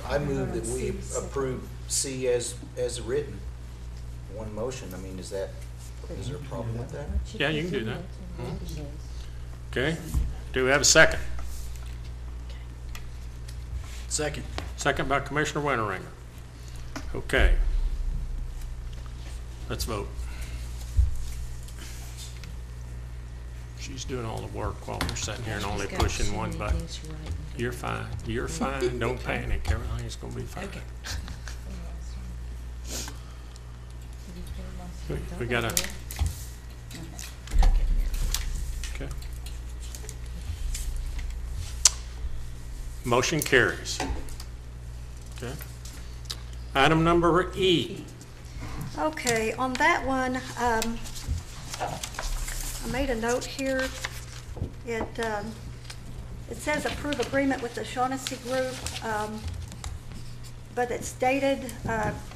Speaker 2: I move that we approve C as written. One motion, I mean, is there a problem with that?
Speaker 1: Yeah, you can do that. Okay. Do we have a second?
Speaker 2: Second.
Speaker 1: Second by Commissioner Winteringer. Okay. Let's vote. She's doing all the work while we're sitting here and only pushing one button. You're fine. You're fine. Don't panic. Everything's gonna be fine. We got a, okay. Motion carries. Okay. Item number E.
Speaker 12: Okay, on that one, I made a note here. It says approve agreement with the Shawnee Group, but it's dated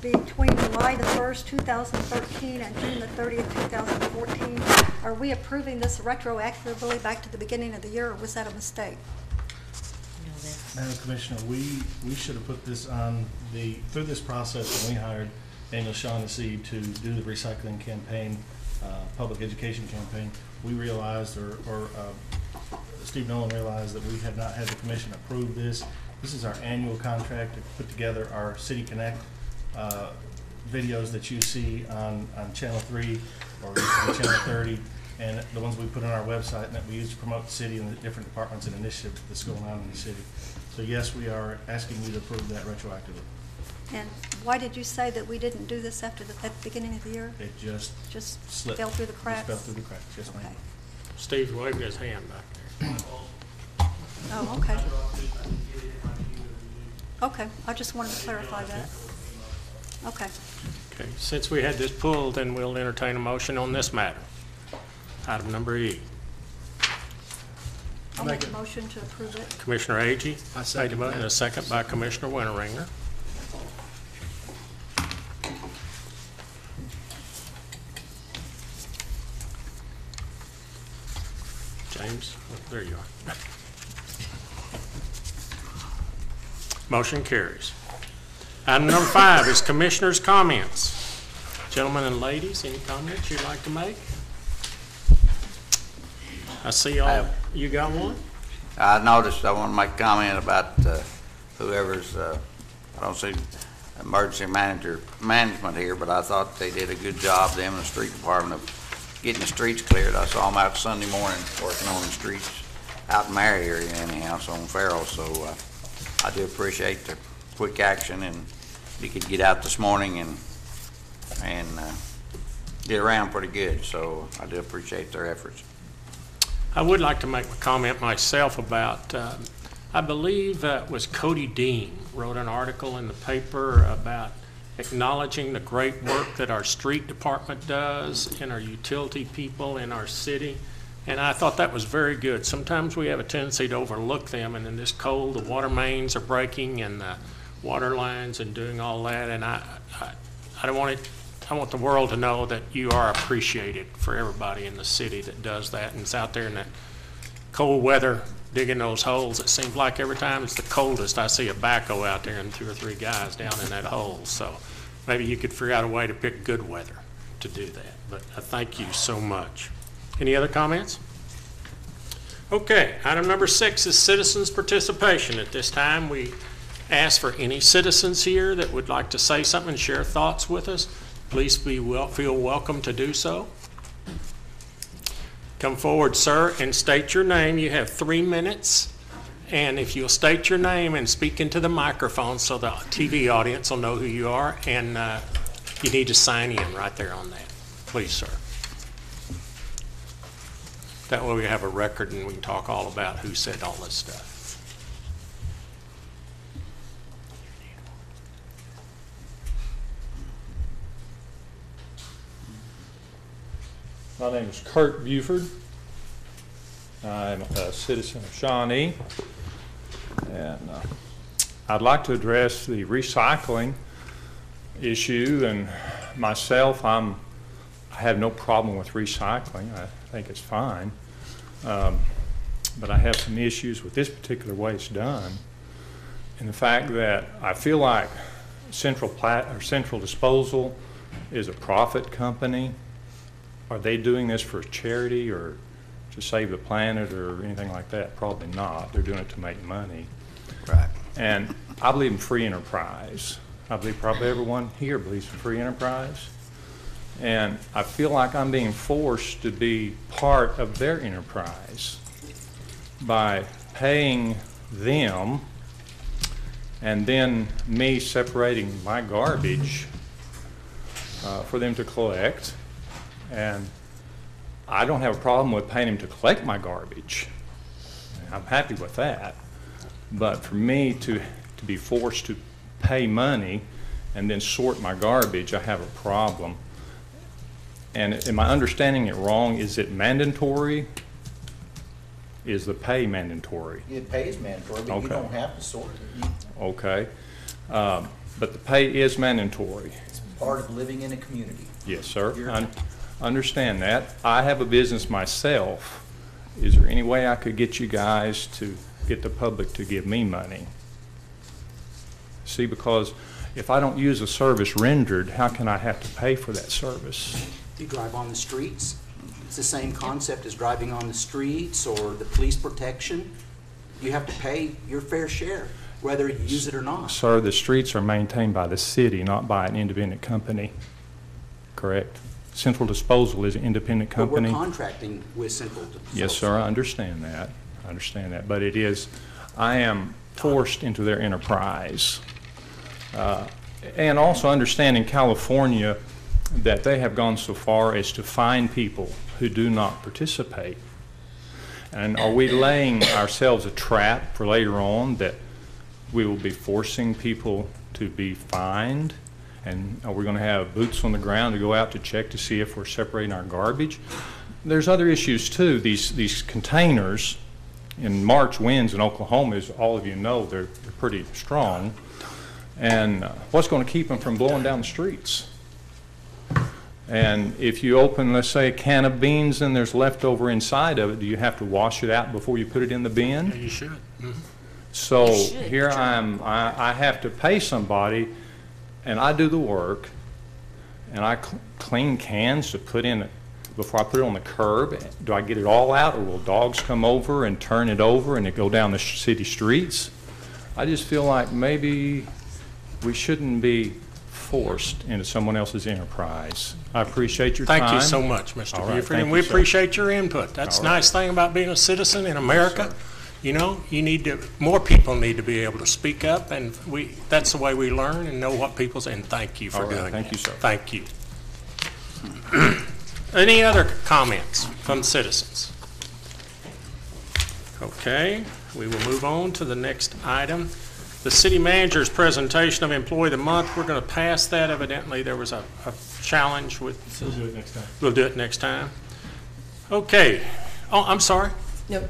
Speaker 12: between July the 1st, 2013 and June the 30th, 2014. Are we approving this retroactively back to the beginning of the year, or was that a mistake?
Speaker 8: Madam Commissioner, we should have put this on through this process when we hired Daniel Shawnee to do the recycling campaign, public education campaign. We realized, or Steve Nolan realized, that we had not had the commission approve this. This is our annual contract to put together our City Connect videos that you see on Channel 3 or Channel 30, and the ones we put on our website and that we use to promote the city and the different departments and initiatives that's going on in the city. So yes, we are asking you to approve that retroactively.
Speaker 12: And why did you say that we didn't do this at the beginning of the year?
Speaker 8: It just slipped.
Speaker 12: Fell through the cracks?
Speaker 8: Just fell through the cracks, yes, ma'am.
Speaker 12: Okay.
Speaker 1: Steve's waving his hand back there.
Speaker 12: Oh, okay. Okay, I just wanted to clarify that. Okay.
Speaker 1: Okay, since we had this pulled, then we'll entertain a motion on this matter. Item number E.
Speaker 12: I'll make a motion to approve it.
Speaker 1: Commissioner Agee made a motion, and a second by Commissioner Winteringer. James, there you are. Motion carries. Item number 5 is commissioners' comments. Gentlemen and ladies, any comments you'd like to make? I see all, you got one?
Speaker 6: I noticed, I want to make a comment about whoever's, I don't see emergency management here, but I thought they did a good job, them and the street department, of getting the streets cleared. I saw them out Sunday morning working on the streets out in Mary area anyhow, so on Farrell, so I do appreciate the quick action, and you could get out this morning and get around pretty good, so I do appreciate their efforts.
Speaker 1: I would like to make a comment myself about, I believe it was Cody Dean wrote an article in the paper about acknowledging the great work that our street department does and our utility people in our city. And I thought that was very good. Sometimes we have a tendency to overlook them, and in this cold, the water mains are breaking and the water lines and doing all that. And I want the world to know that you are appreciated for everybody in the city that does that and is out there in that cold weather digging those holes. It seems like every time it's the coldest, I see a backhoe out there and 2 or 3 guys down in that hole. So maybe you could figure out a way to pick good weather to do that. But I thank you so much. Any other comments? Okay, item number 6 is citizens' participation. At this time, we ask for any citizens here that would like to say something and share thoughts with us. Please feel welcome to do so. Come forward, sir, and state your name. You have 3 minutes. And if you'll state your name and speak into the microphone so the TV audience will know who you are, and you need to sign in right there on that. Please, sir. That way we have a record and we can talk all about who said all this stuff.
Speaker 15: My name is Kurt Buford. I'm a citizen of Shawnee, and I'd like to address the recycling issue. And myself, I have no problem with recycling. I think it's fine, but I have some issues with this particular way it's done, and the fact that I feel like Central Disposal is a profit company. Are they doing this for charity or to save the planet or anything like that? Probably not. They're doing it to make money.
Speaker 6: Right.
Speaker 15: And I believe in free enterprise. I believe probably everyone here believes in free enterprise. And I feel like I'm being forced to be part of their enterprise by paying them and then me separating my garbage for them to collect. And I don't have a problem with paying him to collect my garbage. I'm happy with that. But for me to be forced to pay money and then sort my garbage, I have a problem. And am I understanding it wrong? Is it mandatory? Is the pay mandatory?
Speaker 2: It pays mandatory, but you don't have to sort it.
Speaker 15: Okay. But the pay is mandatory.
Speaker 2: It's part of living in a community.
Speaker 15: Yes, sir. I understand that. I have a business myself. Is there any way I could get you guys to get the public to give me money? See, because if I don't use a service rendered, how can I have to pay for that service?
Speaker 2: You drive on the streets. It's the same concept as driving on the streets or the police protection. You have to pay your fair share, whether you use it or not.
Speaker 15: Sir, the streets are maintained by the city, not by an independent company. Correct? Central Disposal is an independent company.
Speaker 2: But we're contracting with Central Disposal.
Speaker 15: Yes, sir, I understand that. I understand that. But it is, I am forced into their enterprise. And also understand in California that they have gone so far as to fine people who do not participate. And are we laying ourselves a trap for later on that we will be forcing people to be fined? And are we going to have boots on the ground to go out to check to see if we're separating our garbage? There's other issues too. These containers, in March winds in Oklahoma, as all of you know, they're pretty strong. And what's going to keep them from blowing down the streets? And if you open, let's say, a can of beans and there's leftover inside of it, do you have to wash it out before you put it in the bin?
Speaker 1: Yeah, you should. Mm-hmm.
Speaker 15: So here I have to pay somebody, and I do the work, and I clean cans to put in it before I put it on the curb. Do I get it all out, or will dogs come over and turn it over and it go down the city streets? I just feel like maybe we shouldn't be forced into someone else's enterprise. I appreciate your time.
Speaker 1: Thank you so much, Mr.
Speaker 15: All right,
Speaker 1: Buford,
Speaker 15: thank
Speaker 1: and
Speaker 15: you,
Speaker 1: we
Speaker 15: sir.
Speaker 1: appreciate your input. That's
Speaker 15: All
Speaker 1: the
Speaker 15: right.
Speaker 1: nice thing about being a citizen in America.
Speaker 15: sir.
Speaker 1: You know, more people need to be able to speak up, and that's the way we learn and know what people's, and thank you for
Speaker 15: All right,
Speaker 1: doing that.
Speaker 15: thank you, sir.
Speaker 1: Thank you. Any other comments from citizens? Okay, we will move on to the next item. The city manager's presentation of Employee of the Month. We're going to pass that. Evidently, there was a challenge with.
Speaker 8: We'll do it next time.
Speaker 1: We'll do it next time. Okay. Oh, I'm sorry.
Speaker 14: Nope,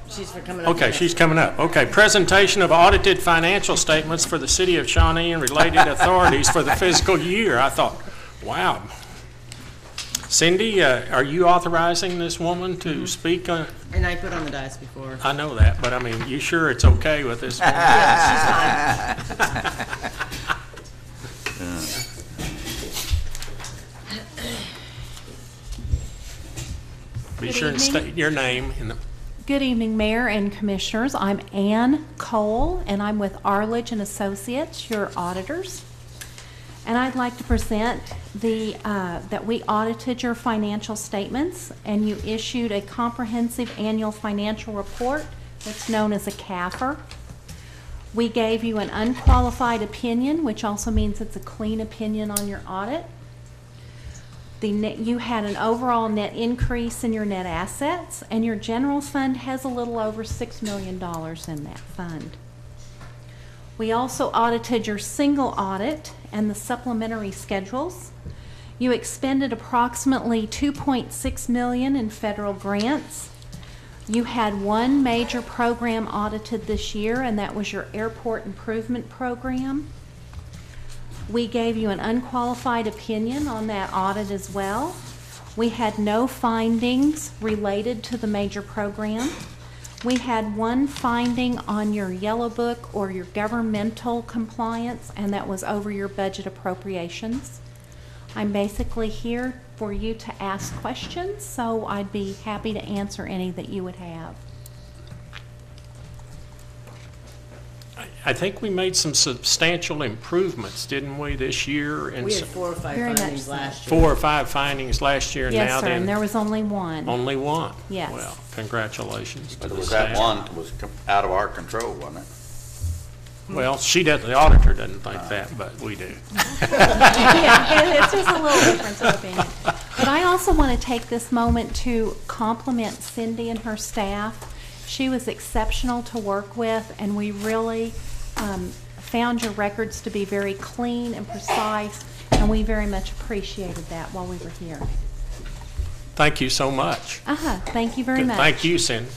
Speaker 14: she's for coming up.
Speaker 1: Okay, she's coming up. Okay, presentation of audited financial statements for the city of Shawnee and related authorities for the fiscal year. I thought, wow. Cindy, are you authorizing this woman to speak?
Speaker 14: And I put on the dice before.
Speaker 1: I know that, but I mean, you sure it's okay with this?
Speaker 14: Yeah, she's
Speaker 1: Be
Speaker 16: Good
Speaker 1: sure and
Speaker 16: evening.
Speaker 1: state your name.
Speaker 16: Good evening, Mayor and Commissioners. I'm Ann Cole, and I'm with Arledge and Associates, your auditors. And I'd like to present that we audited your financial statements, and you issued a comprehensive annual financial report that's known as a CAFR. We gave you an unqualified opinion, which also means it's a clean opinion on your audit. You had an overall net increase in your net assets, and your general fund has a little over $6 million in that fund. We also audited your single audit and the supplementary schedules. You expended approximately $2.6 million in federal grants. You had one major program audited this year, and that was your airport improvement program. We gave you an unqualified opinion on that audit as well. We had no findings related to the major program. We had one finding on your yellow book or your governmental compliance, and that was over your budget appropriations. I'm basically here for you to ask questions, so I'd be happy to answer any that you would have.
Speaker 1: I think we made some substantial improvements, didn't we, this year?
Speaker 14: We had 4 or 5
Speaker 16: Very much
Speaker 14: findings
Speaker 16: so.
Speaker 14: last year.
Speaker 1: 4 or 5 findings last year.
Speaker 16: Yes,
Speaker 1: now
Speaker 16: sir,
Speaker 1: then
Speaker 16: and there was only one.
Speaker 1: only one.
Speaker 16: Yes.
Speaker 1: Well, congratulations to
Speaker 6: But
Speaker 1: the
Speaker 6: was that
Speaker 1: staff.
Speaker 6: one was out of our control, wasn't it?
Speaker 1: Well, she doesn't, the auditor doesn't think that, but we do.
Speaker 16: Yeah, it's just a little difference of opinion. But I also want to take this moment to compliment Cindy and her staff. She was exceptional to work with, and we really found your records to be very clean and precise, and we very much appreciated that while we were here.
Speaker 1: Thank you so much.
Speaker 16: Thank you very
Speaker 1: Good.
Speaker 16: much.
Speaker 1: Thank you, Cindy.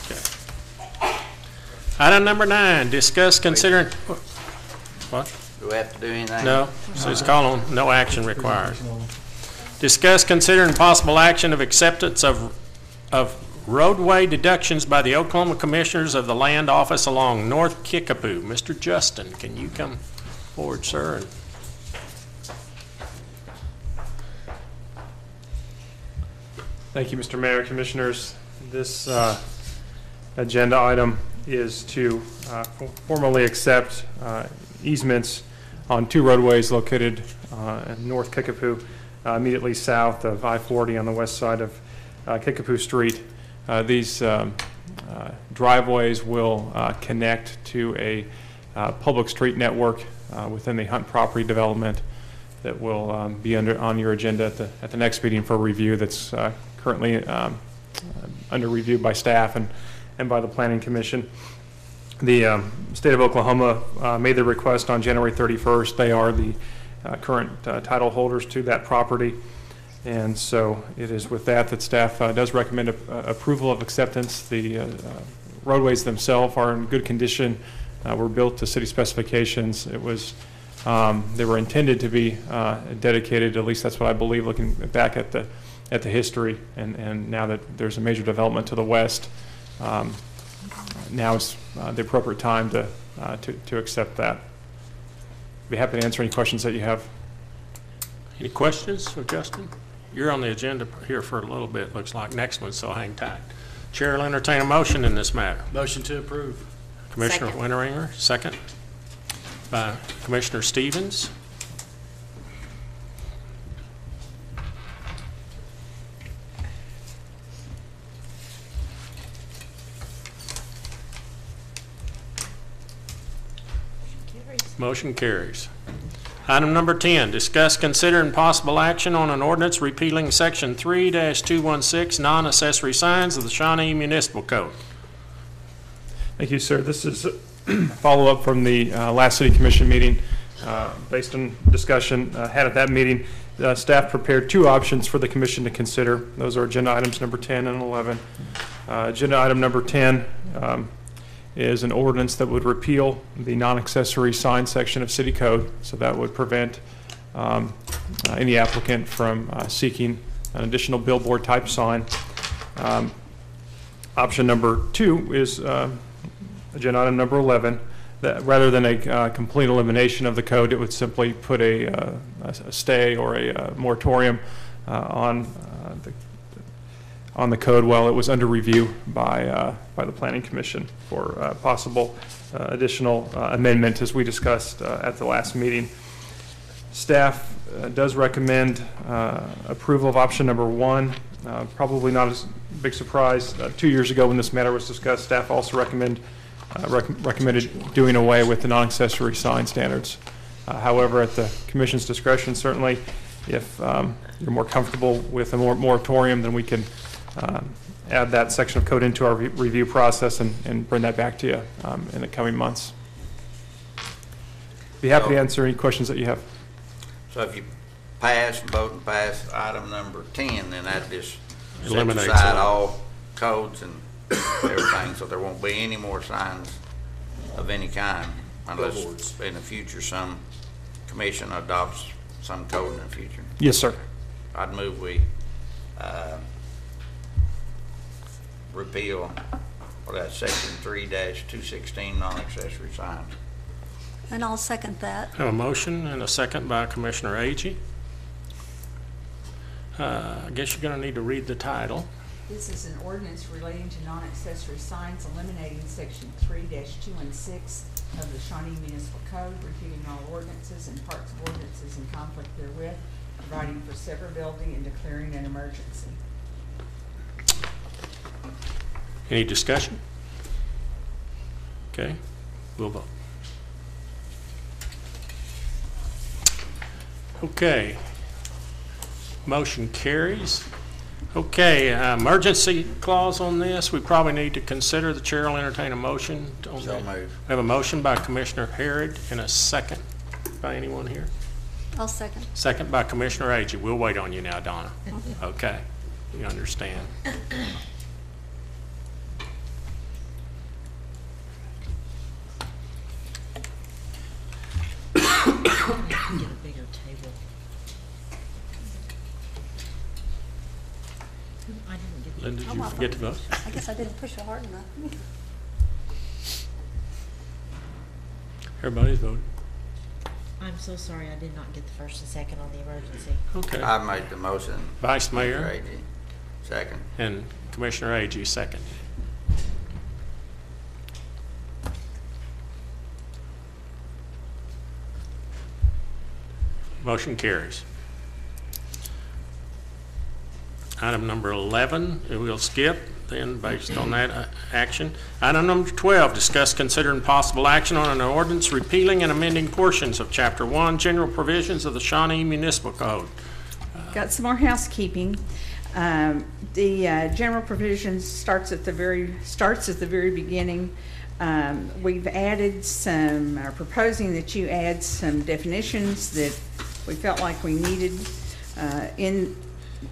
Speaker 1: Okay. Item number 9, discuss considering, what?
Speaker 6: Do we have to do anything?
Speaker 1: No, so it's called on, no action required. Discuss considering possible action of acceptance of roadway deductions by the Oklahoma Commissioners of the Land Office along North Kickapoo. Mr. Justin, can you come forward, sir?
Speaker 17: Thank you, Mr. Mayor, Commissioners. This agenda item is to formally accept easements on 2 roadways located in North Kickapoo, immediately south of I-40 on the west side of Kickapoo Street. These driveways will connect to a public street network within the Hunt property development that will be on your agenda at the next meeting for review. That's currently under review by staff and by the Planning Commission. The state of Oklahoma made the request on January 31st. They are the current title holders to that property. And so it is with that staff does recommend approval of acceptance. The roadways themselves are in good condition, were built to city specifications. It was, they were intended to be dedicated, at least that's what I believe, looking back at the history, and now that there's a major development to the west, now is the appropriate time to accept that. Be happy to answer any questions that you have.
Speaker 1: Any questions for Justin? You're on the agenda here for a little bit, looks like, next one, so hang tight. Chair will entertain a motion in this matter.
Speaker 5: Motion to approve.
Speaker 1: Commissioner
Speaker 11: Second.
Speaker 1: Winteringer, second. by Commissioner Stevens. Motion carries. Item number 10, discuss, consider, and possible action on an ordinance repealing Section 3-216 non-accessory signs of the Shawnee Municipal Code.
Speaker 17: Thank you, sir. This is a follow-up from the last City Commission meeting. Based on discussion had at that meeting, staff prepared two options for the Commission to consider. Those are agenda items number 10 and 11. Agenda item number 10 is an ordinance that would repeal the non-accessory sign section of City Code. So that would prevent any applicant from seeking an additional billboard type sign. Option number 2 is agenda item number 11. That rather than a complete elimination of the code, it would simply put a stay or a moratorium on the code while it was under review by the Planning Commission for possible additional amendment, as we discussed at the last meeting. Staff does recommend approval of option number 1. Probably not a big surprise. 2 years ago when this matter was discussed, staff also recommended doing away with the non-accessory sign standards. However, at the Commission's discretion, certainly, if you're more comfortable with a moratorium, then we can add that section of code into our review process and bring that back to you in the coming months. Be happy to answer any questions that you have.
Speaker 6: So if you vote and pass item number 10, then that just
Speaker 1: Eliminates
Speaker 6: sets aside
Speaker 1: it.
Speaker 6: all codes and everything, so there won't be any more signs of any kind unless
Speaker 2: Billboards.
Speaker 6: in the future some commission adopts some code in the future.
Speaker 17: Yes, sir.
Speaker 6: I'd move we repeal, or that section 3-216 non-accessory signs.
Speaker 12: And I'll second that.
Speaker 1: Have a motion and a second by Commissioner Agee. I guess you're going to need to read the title.
Speaker 3: This is an ordinance relating to non-accessory signs, eliminating section 3-216 of the Shawnee Municipal Code, repealing all ordinances and parts of ordinances in conflict therewith, providing for severability and declaring an emergency.
Speaker 1: Any discussion? Okay, we'll vote. Okay. Motion carries. Okay, emergency clause on this, we probably need to consider. The chair will entertain a motion on
Speaker 6: So
Speaker 1: that.
Speaker 6: move.
Speaker 1: We have a motion by Commissioner Harrod and a second by anyone here.
Speaker 12: I'll second.
Speaker 1: Second by Commissioner Agee. We'll wait on you now, Donna. Okay, you understand.
Speaker 14: Get a bigger table. I didn't get the
Speaker 1: Linda, did
Speaker 12: Oh,
Speaker 1: you
Speaker 12: my
Speaker 1: forget to vote?
Speaker 12: I guess I didn't push it hard enough.
Speaker 1: Everybody's voted.
Speaker 14: I'm so sorry, I did not get the first and second on the emergency.
Speaker 1: Okay.
Speaker 6: I made the motion.
Speaker 1: Vice Mayor
Speaker 6: Commissioner Agee, second.
Speaker 1: and Commissioner Agee, second. Motion carries. Item number 11, we'll skip, then based on that action. Item number 12, discuss, consider, and possible action on an ordinance repealing and amending portions of Chapter 1, General Provisions of the Shawnee Municipal Code.
Speaker 3: Got some more housekeeping. The general provisions starts at the very beginning. We've added some, proposing that you add some definitions that we felt like we needed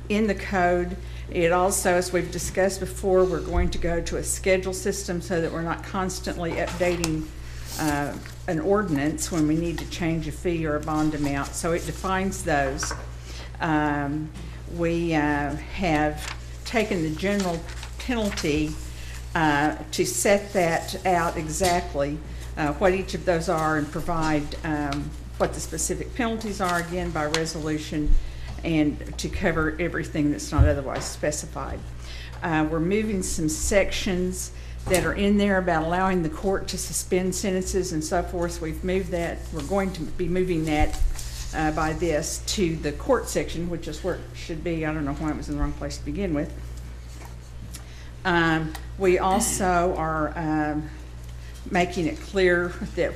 Speaker 3: in the code. It also, as we've discussed before, we're going to go to a schedule system so that we're not constantly updating an ordinance when we need to change a fee or a bond amount. So it defines those. We have taken the general penalty to set that out exactly, what each of those are, and provide what the specific penalties are, again, by resolution, and to cover everything that's not otherwise specified. We're moving some sections that are in there about allowing the court to suspend sentences and so forth. We've moved that. We're going to be moving that by this to the court section, which is where it should be. I don't know why it was in the wrong place to begin with. We also are making it clear that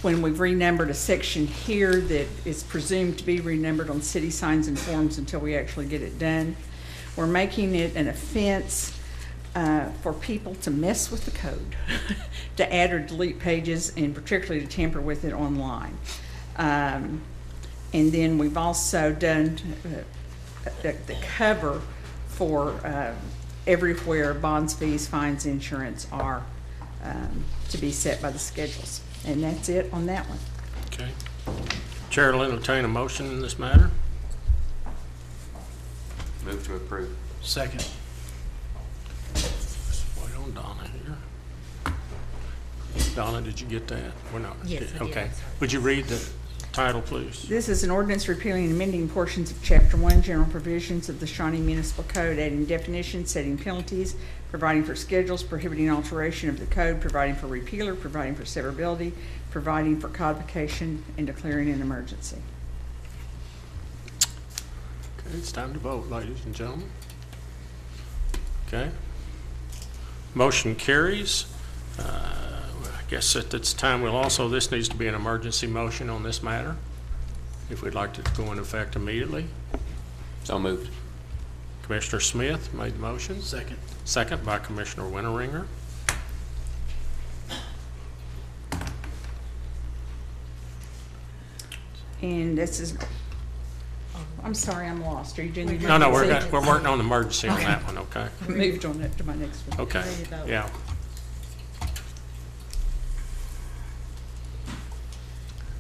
Speaker 3: when we've renumbered a section here that is presumed to be renumbered on city signs and forms until we actually get it done. We're making it an offense for people to mess with the code, to add or delete pages, and particularly to tamper with it online. And then we've also done the cover for everywhere bonds, fees, fines, insurance are to be set by the schedules. And that's it on that one.
Speaker 1: Okay. Chair will entertain a motion in this matter.
Speaker 9: Move to approve.
Speaker 5: Second.
Speaker 1: Wait on Donna here. Donna, did you get that? We're not.
Speaker 14: Yes, I did.
Speaker 1: Okay.
Speaker 14: I'm sorry.
Speaker 1: Would you read the title, please?
Speaker 3: This is an ordinance repealing and amending portions of Chapter 1, General Provisions of the Shawnee Municipal Code, adding definitions, setting penalties, providing for schedules, prohibiting alteration of the code, providing for repealer, providing for severability, providing for codification, and declaring an emergency.
Speaker 1: Okay, it's time to vote, ladies and gentlemen. Okay. Motion carries. I guess at this time this needs to be an emergency motion on this matter, if we'd like to go into effect immediately.
Speaker 9: So moved.
Speaker 1: Commissioner Smith made the motion.
Speaker 5: Second.
Speaker 1: Second by Commissioner Winteringer.
Speaker 3: And this is, I'm sorry, I'm lost. Are you doing the
Speaker 1: No,
Speaker 3: emergency?
Speaker 1: we're working on the emergency on that one, okay?
Speaker 3: I moved on that to my next one.
Speaker 1: Okay,
Speaker 14: Ready to vote.
Speaker 1: yeah.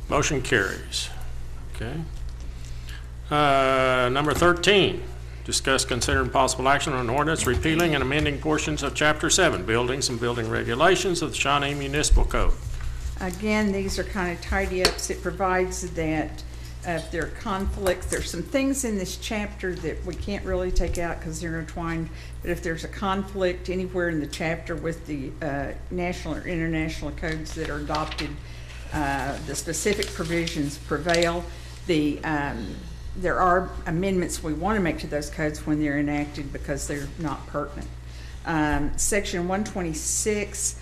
Speaker 1: Motion carries. Okay. Number 13, discuss, consider, and possible action on an ordinance repealing and amending portions of Chapter 7, Buildings and Building Regulations of the Shawnee Municipal Code.
Speaker 3: Again, these are kind of tidy-ups. It provides that if there are conflicts, there's some things in this chapter that we can't really take out because they're intertwined, but if there's a conflict anywhere in the chapter with the national or international codes that are adopted, the specific provisions prevail. There are amendments we want to make to those codes when they're enacted because they're not pertinent. Section 126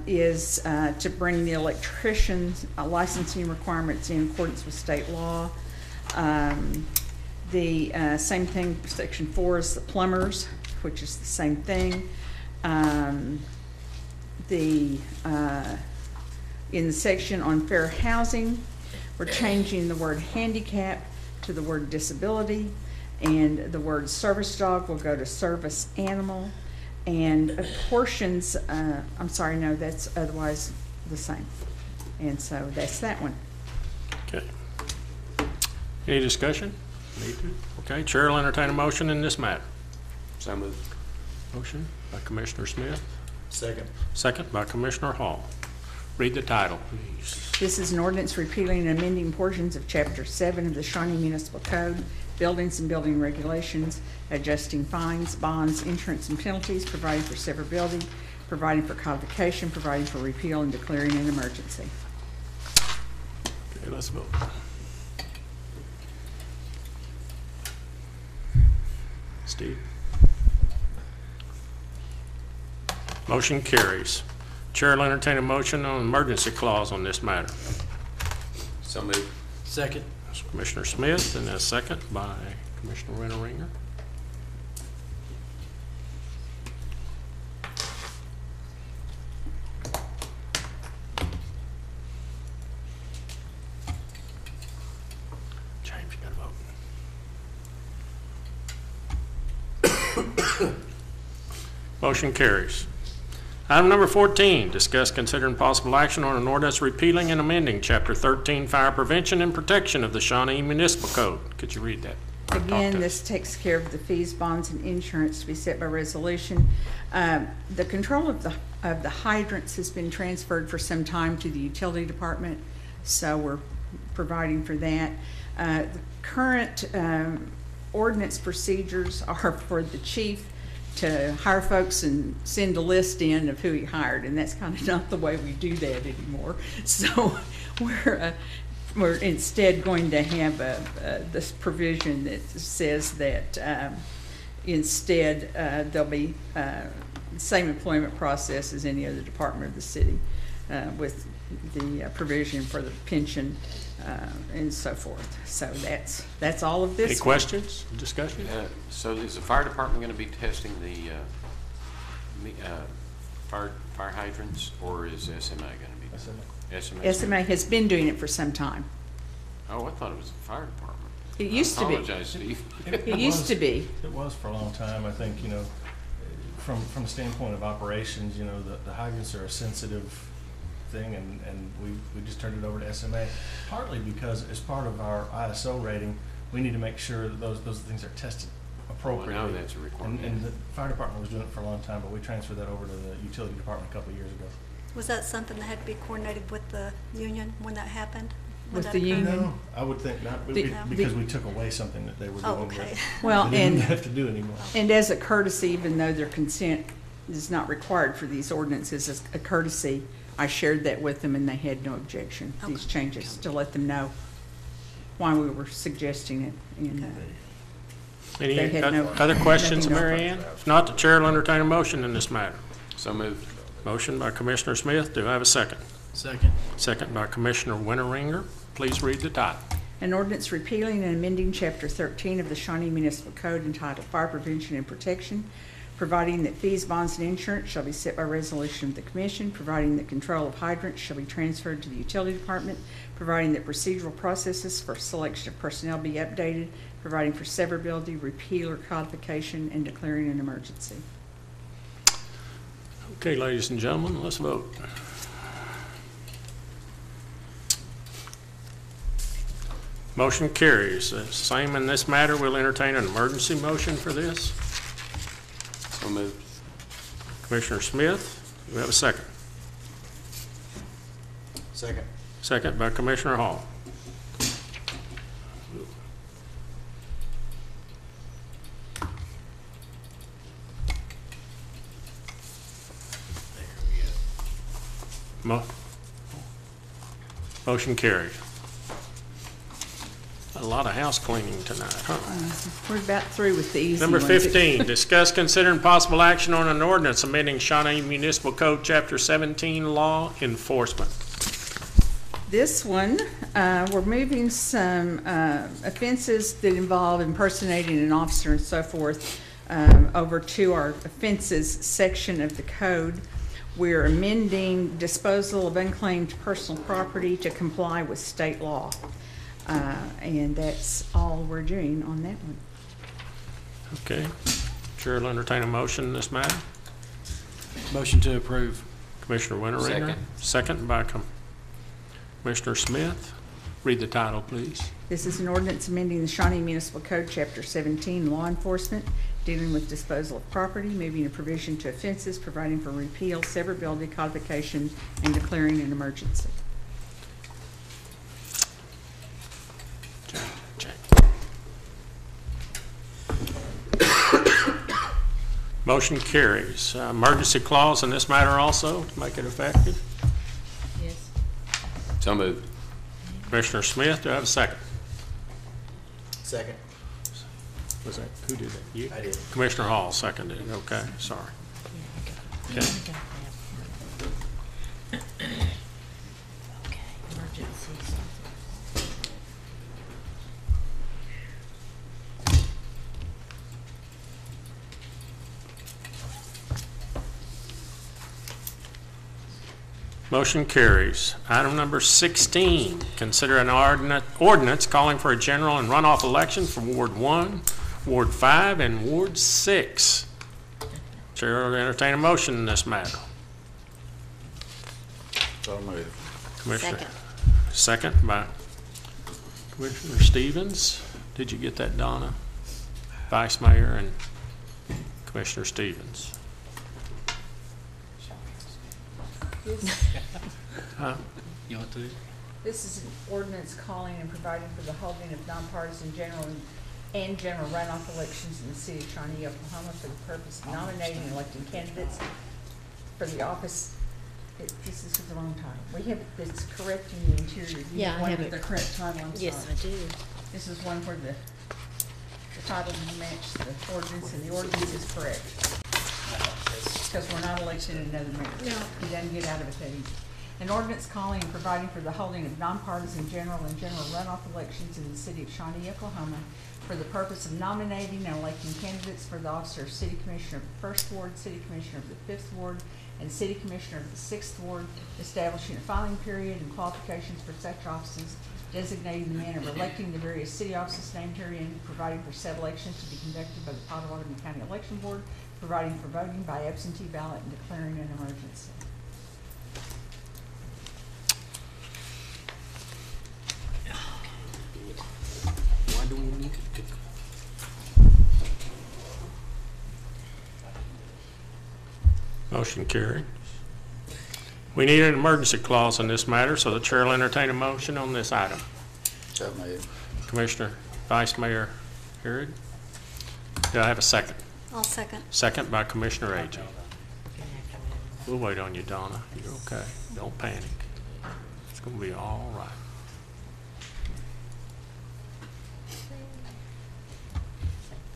Speaker 3: is to bring the electrician's licensing requirements in accordance with state law. The same thing, Section 4 is the plumbers, which is the same thing. In the section on fair housing, we're changing the word handicap to the word disability, and the word service dog will go to service animal, and portions, I'm sorry, no, that's otherwise the same. And so that's that one.
Speaker 1: Okay. Any discussion? Need to? Okay, Chair will entertain a motion in this matter.
Speaker 9: So moved.
Speaker 1: Motion by Commissioner Smith,
Speaker 5: Second.
Speaker 1: second by Commissioner Hall. Read the title, please.
Speaker 3: This is an ordinance repealing and amending portions of Chapter 7 of the Shawnee Municipal Code, Buildings and Building Regulations, adjusting fines, bonds, insurance, and penalties, providing for severability, providing for codification, providing for repeal, and declaring an emergency.
Speaker 1: Okay, let's vote. Steve? Motion carries. Chair will entertain a motion on emergency clause on this matter.
Speaker 9: So moved.
Speaker 5: Second.
Speaker 1: That's Commissioner Smith, and a second by Commissioner Winteringer. James, you gotta vote. Motion carries. Item number 14, discuss, consider, and possible action on an ordinance repealing and amending Chapter 13, Fire Prevention and Protection of the Shawnee Municipal Code. Could you read that?
Speaker 3: Again, this takes care of the fees, bonds, and insurance to be set by resolution. The control of the hydrants has been transferred for some time to the utility department, so we're providing for that. The current ordinance procedures are for the chief to hire folks and send a list in of who he hired, and that's kind of not the way we do that anymore. So we're instead going to have this provision that says that instead there'll be the same employment process as any other department of the city, with the provision for the pension and so forth. So that's all of this.
Speaker 1: Any questions, discussion?
Speaker 9: So is the fire department going to be testing the fire hydrants, or is SMA going to be?
Speaker 3: SMA has been doing it for some time.
Speaker 9: Oh, I thought it was the fire department.
Speaker 3: It used to be.
Speaker 9: I apologize, Steve.
Speaker 3: It used to be.
Speaker 8: It was for a long time. I think, from a standpoint of operations, the hydrants are a sensitive thing, and we just turned it over to SMA, partly because as part of our ISO rating, we need to make sure that those things are tested appropriately.
Speaker 9: Well, now that's a requirement.
Speaker 8: And the fire department was doing it for a long time, but we transferred that over to the utility department a couple of years ago.
Speaker 12: Was that something that had to be coordinated with the union when that happened? When
Speaker 3: With
Speaker 12: that
Speaker 3: the
Speaker 12: occurred?
Speaker 3: union?
Speaker 8: No, I would think not, because we took away something that they were doing.
Speaker 12: Oh, okay.
Speaker 8: that
Speaker 3: Well,
Speaker 8: they didn't
Speaker 3: and-
Speaker 8: have to do anymore.
Speaker 3: And as a courtesy, even though their consent is not required for these ordinances, as a courtesy, I shared that with them and they had no objection, these changes, to let them know why we were suggesting it. And
Speaker 1: Any
Speaker 3: they had no-
Speaker 1: other questions,
Speaker 3: nothing to
Speaker 1: Mary Ann? If not, the chair will entertain a motion in this matter.
Speaker 9: So moved.
Speaker 1: Motion by Commissioner Smith. Do I have a second?
Speaker 5: Second.
Speaker 1: Second by Commissioner Winteringer. Please read the title.
Speaker 3: An ordinance repealing and amending Chapter 13 of the Shawnee Municipal Code entitled Fire Prevention and Protection, providing that fees, bonds, and insurance shall be set by resolution of the Commission, providing that control of hydrants shall be transferred to the Utility Department, providing that procedural processes for selection of personnel be updated, providing for severability, repeal, or codification, and declaring an emergency.
Speaker 1: Okay, ladies and gentlemen, let's vote. Motion carries. Same in this matter. We'll entertain an emergency motion for this.
Speaker 9: So moved.
Speaker 1: Commissioner Smith, do we have a second?
Speaker 2: Second.
Speaker 1: Second by Commissioner Hall. Motion carried. A lot of house cleaning tonight, huh?
Speaker 3: We're about through with the easy
Speaker 1: Number
Speaker 3: ones.
Speaker 1: 15, discuss, consider, and possible action on an ordinance amending Shawnee Municipal Code, Chapter 17, Law Enforcement.
Speaker 3: This one, we're moving some offenses that involve impersonating an officer and so forth over to our offenses section of the code. We're amending disposal of unclaimed personal property to comply with state law. And that's all we're doing on that one.
Speaker 1: Okay. Chair will entertain a motion in this matter.
Speaker 5: Motion to approve.
Speaker 1: Commissioner Winteringer.
Speaker 9: Second.
Speaker 1: Second by Commissioner Smith. Read the title, please.
Speaker 3: This is an ordinance amending the Shawnee Municipal Code, Chapter 17, Law Enforcement, dealing with disposal of property, moving a provision to offenses, providing for repeal, severability, codification, and declaring an emergency.
Speaker 1: Motion carries. Emergency clause in this matter also to make it effective.
Speaker 14: Yes.
Speaker 9: So moved.
Speaker 1: Commissioner Smith, do I have a second?
Speaker 2: Second.
Speaker 1: Was that, who did that? You?
Speaker 2: I did.
Speaker 1: Commissioner Hall seconded it. Okay, sorry.
Speaker 14: Yeah, I got
Speaker 1: Okay.
Speaker 14: that. Okay, emergencies.
Speaker 1: Motion carries. Item number 16, consider an ordinance calling for a general and runoff election for Ward 1, Ward 5, and Ward 6. Chair will entertain a motion in this matter.
Speaker 6: So moved.
Speaker 1: Commissioner.
Speaker 11: Second.
Speaker 1: Second by Commissioner Stevens. Did you get that, Donna? Vice Mayor and Commissioner Stevens. Huh?
Speaker 5: You want to?
Speaker 3: This is an ordinance calling and providing for the holding of nonpartisan general and general runoff elections in the city of Shawnee, Oklahoma, for the purpose of nominating and electing candidates for the office. This is the wrong title. We have this correct in the interior. You
Speaker 14: Yeah, I
Speaker 3: one
Speaker 14: have
Speaker 3: with
Speaker 14: it.
Speaker 3: the correct title. I'm
Speaker 14: Yes,
Speaker 3: sorry.
Speaker 14: I do.
Speaker 3: This is one where the title doesn't match the ordinance, and the ordinance is correct. Because we're not electing another mayor.
Speaker 14: No.
Speaker 3: He doesn't get out of it that easy. An ordinance calling and providing for the holding of nonpartisan general and general runoff elections in the city of Shawnee, Oklahoma, for the purpose of nominating and electing candidates for the office of City Commissioner of the 1st Ward, City Commissioner of the 5th Ward, and City Commissioner of the 6th Ward, establishing a filing period and qualifications for such offices, designating the manner of electing the various city offices named herein, providing for said elections to be conducted by the Potawatomi County Election Board, providing for voting by absentee ballot, and declaring an emergency.
Speaker 2: Why do we need to?
Speaker 1: Motion carried. We need an emergency clause in this matter, so the chair will entertain a motion on this item.
Speaker 2: So moved.
Speaker 1: Commissioner, Vice Mayor Harrod. Do I have a second?
Speaker 12: I'll second.
Speaker 1: Second by Commissioner Agee. We'll wait on you, Donna. You're okay. Don't panic. It's going to be all right.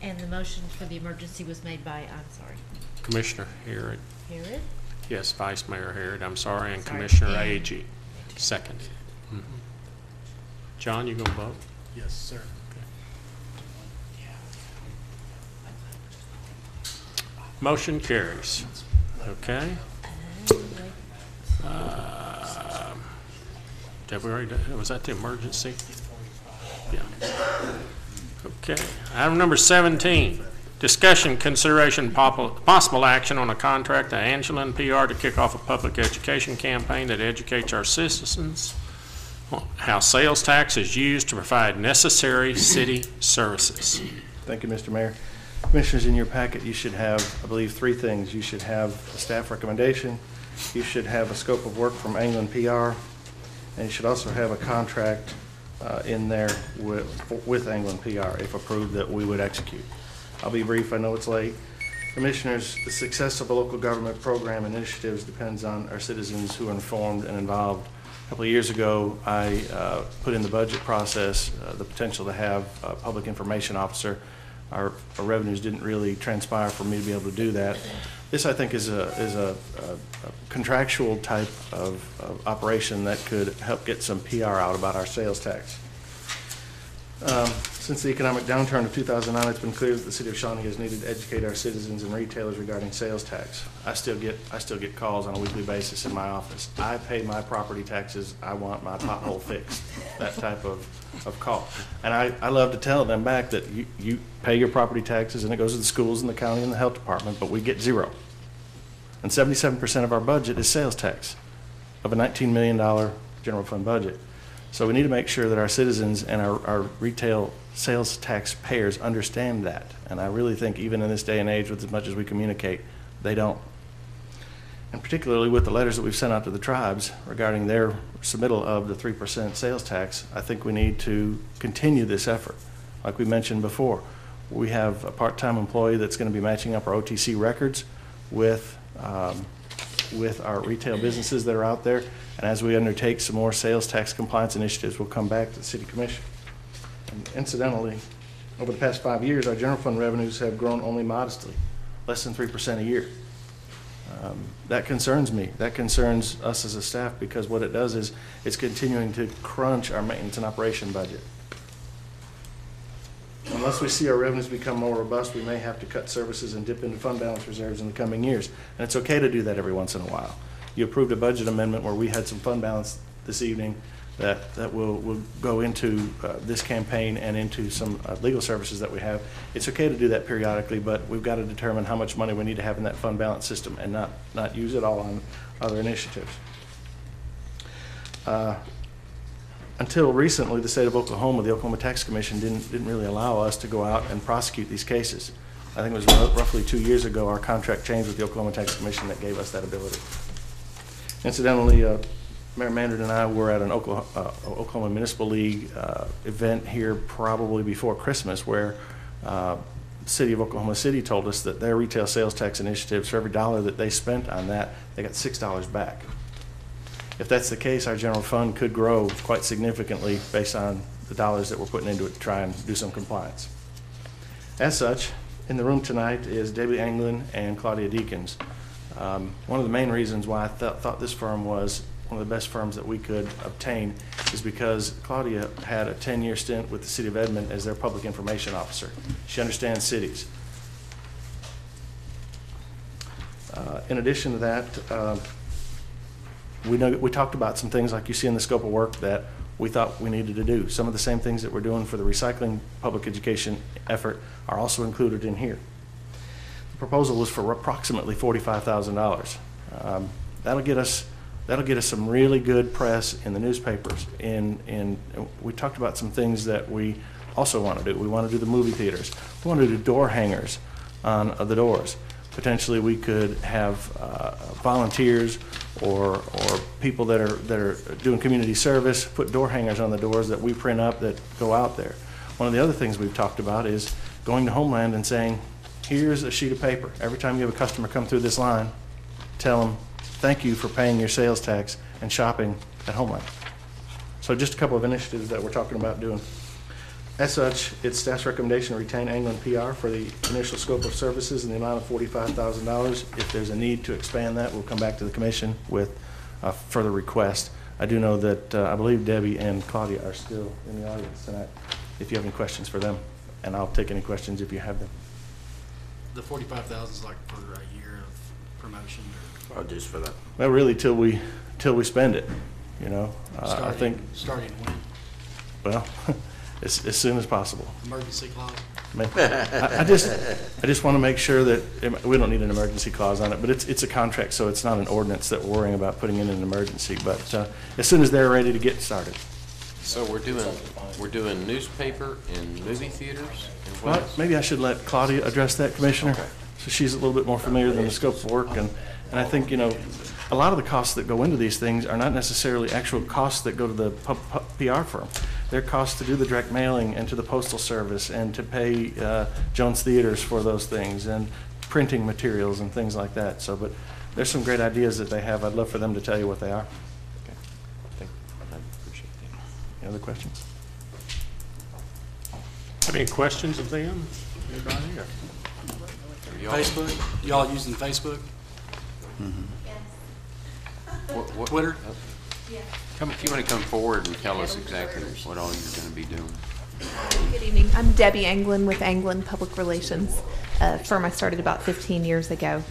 Speaker 14: And the motion for the emergency was made by, I'm sorry,
Speaker 1: Commissioner Harrod.
Speaker 14: Harrod?
Speaker 1: Yes, Vice Mayor Harrod, I'm sorry, and
Speaker 14: Sorry.
Speaker 1: Commissioner
Speaker 14: And-
Speaker 1: Agee. Second. John, you gonna vote?
Speaker 8: Yes, sir.
Speaker 1: Motion carries. Okay. Did we already, was that the emergency? Yeah. Okay. Item number 17, discussion, consideration, possible action on a contract to Angela and PR to kick off a public education campaign that educates our citizens on how sales tax is used to provide necessary city services.
Speaker 8: Thank you, Mr. Mayor. Commissioners, in your packet, you should have, I believe, 3 things. You should have a staff recommendation, you should have a scope of work from England PR, and you should also have a contract in there with England PR, if approved, that we would execute. I'll be brief, I know it's late. Commissioners, the success of a local government program initiatives depends on our citizens who are informed and involved. A couple of years ago, I put in the budget process the potential to have a public information officer. Our revenues didn't really transpire for me to be able to do that. This, I think, is a contractual type of operation that could help get some PR out about our sales tax. Since the economic downturn of 2009, it's been clear that the city of Shawnee has needed to educate our citizens and retailers regarding sales tax. I still get calls on a weekly basis in my office. I pay my property taxes. I want my pothole fixed. That type of call. And I love to tell them back that you pay your property taxes and it goes to the schools and the county and the health department, but we get 0. And 77% of our budget is sales tax of a $19 million general fund budget. So we need to make sure that our citizens and our retail sales tax payers understand that. And I really think even in this day and age, with as much as we communicate, they don't. And particularly with the letters that we've sent out to the tribes regarding their submittal of the 3% sales tax, I think we need to continue this effort. Like we mentioned before, we have a part-time employee that's going to be matching up our OTC records with our retail businesses that are out there. And as we undertake some more sales tax compliance initiatives, we'll come back to the City Commission. And incidentally, over the past 5 years, our general fund revenues have grown only modestly, less than 3% a year. That concerns me. That concerns us as a staff, because what it does is it's continuing to crunch our maintenance and operation budget. Unless we see our revenues become more robust, we may have to cut services and dip into fund balance reserves in the coming years. And it's okay to do that every once in a while. You approved a budget amendment where we had some fund balance this evening that will go into this campaign and into some legal services that we have. It's okay to do that periodically, but we've got to determine how much money we need to have in that fund balance system and not use it all on other initiatives. Until recently, the state of Oklahoma, the Oklahoma Tax Commission, didn't really allow us to go out and prosecute these cases. I think it was roughly 2 years ago our contract changed with the Oklahoma Tax Commission that gave us that ability. Incidentally, Mayor Mandarin and I were at an Oklahoma Municipal League event here probably before Christmas, where the city of Oklahoma City told us that their retail sales tax initiatives, for every dollar that they spent on that, they got $6 back. If that's the case, our general fund could grow quite significantly based on the dollars that we're putting into it to try and do some compliance. As such, in the room tonight is Debbie Anglin and Claudia Deakins. One of the main reasons why I thought this firm was one of the best firms that we could obtain is because Claudia had a 10-year stint with the City of Edmond as their public information officer. She understands cities. In addition to that, we talked about some things like you see in the scope of work that we thought we needed to do. Some of the same things that we're doing for the recycling public education effort are also included in here. The proposal was for approximately $45,000. That'll get us some really good press in the newspapers. And we talked about some things that we also want to do. We want to do the movie theaters. We want to do door hangers on the doors. Potentially, we could have volunteers or people that are doing community service put door hangers on the doors that we print up that go out there. One of the other things we've talked about is going to Homeland and saying, here's a sheet of paper. Every time you have a customer come through this line, tell them, thank you for paying your sales tax and shopping at Homeland. So just a couple of initiatives that we're talking about doing. As such, it's staff's recommendation to retain Anglin PR for the initial scope of services in the amount of $45,000. If there's a need to expand that, we'll come back to the commission with a further request. I do know that I believe Debbie and Claudia are still in the audience tonight. If you have any questions for them, and I'll take any questions if you have them.
Speaker 18: The 45,000 is like for a year of promotion,
Speaker 6: Or just for that?
Speaker 8: Well, really, till we spend it, you know. I think
Speaker 18: starting when?
Speaker 8: Well, as soon as possible.
Speaker 18: Emergency clause.
Speaker 8: I just want to make sure that we don't need an emergency clause on it, but it's a contract, so it's not an ordinance that we're worrying about putting in an emergency. But as soon as they're ready to get started.
Speaker 9: So we're doing newspaper and movie theaters. And
Speaker 8: Well, maybe I should let Claudia address that, Commissioner.
Speaker 9: Okay.
Speaker 8: So she's a little bit more familiar than the scope of work, and I think, you know, a lot of the costs that go into these things are not necessarily actual costs that go to the PR firm. They're costs to do the direct mailing and to the postal service and to pay Jones Theaters for those things and printing materials and things like that. So, but there's some great ideas that they have. I'd love for them to tell you what they are.
Speaker 9: I appreciate that.
Speaker 8: Any other questions?
Speaker 1: Have any questions of them? Anybody?
Speaker 18: Facebook? Y'all using Facebook? Twitter?
Speaker 9: If you want to come forward and tell us exactly what all you're going to be doing.
Speaker 19: Good evening. I'm Debbie Anglin with Anglin Public Relations, a firm I started about 15 years ago.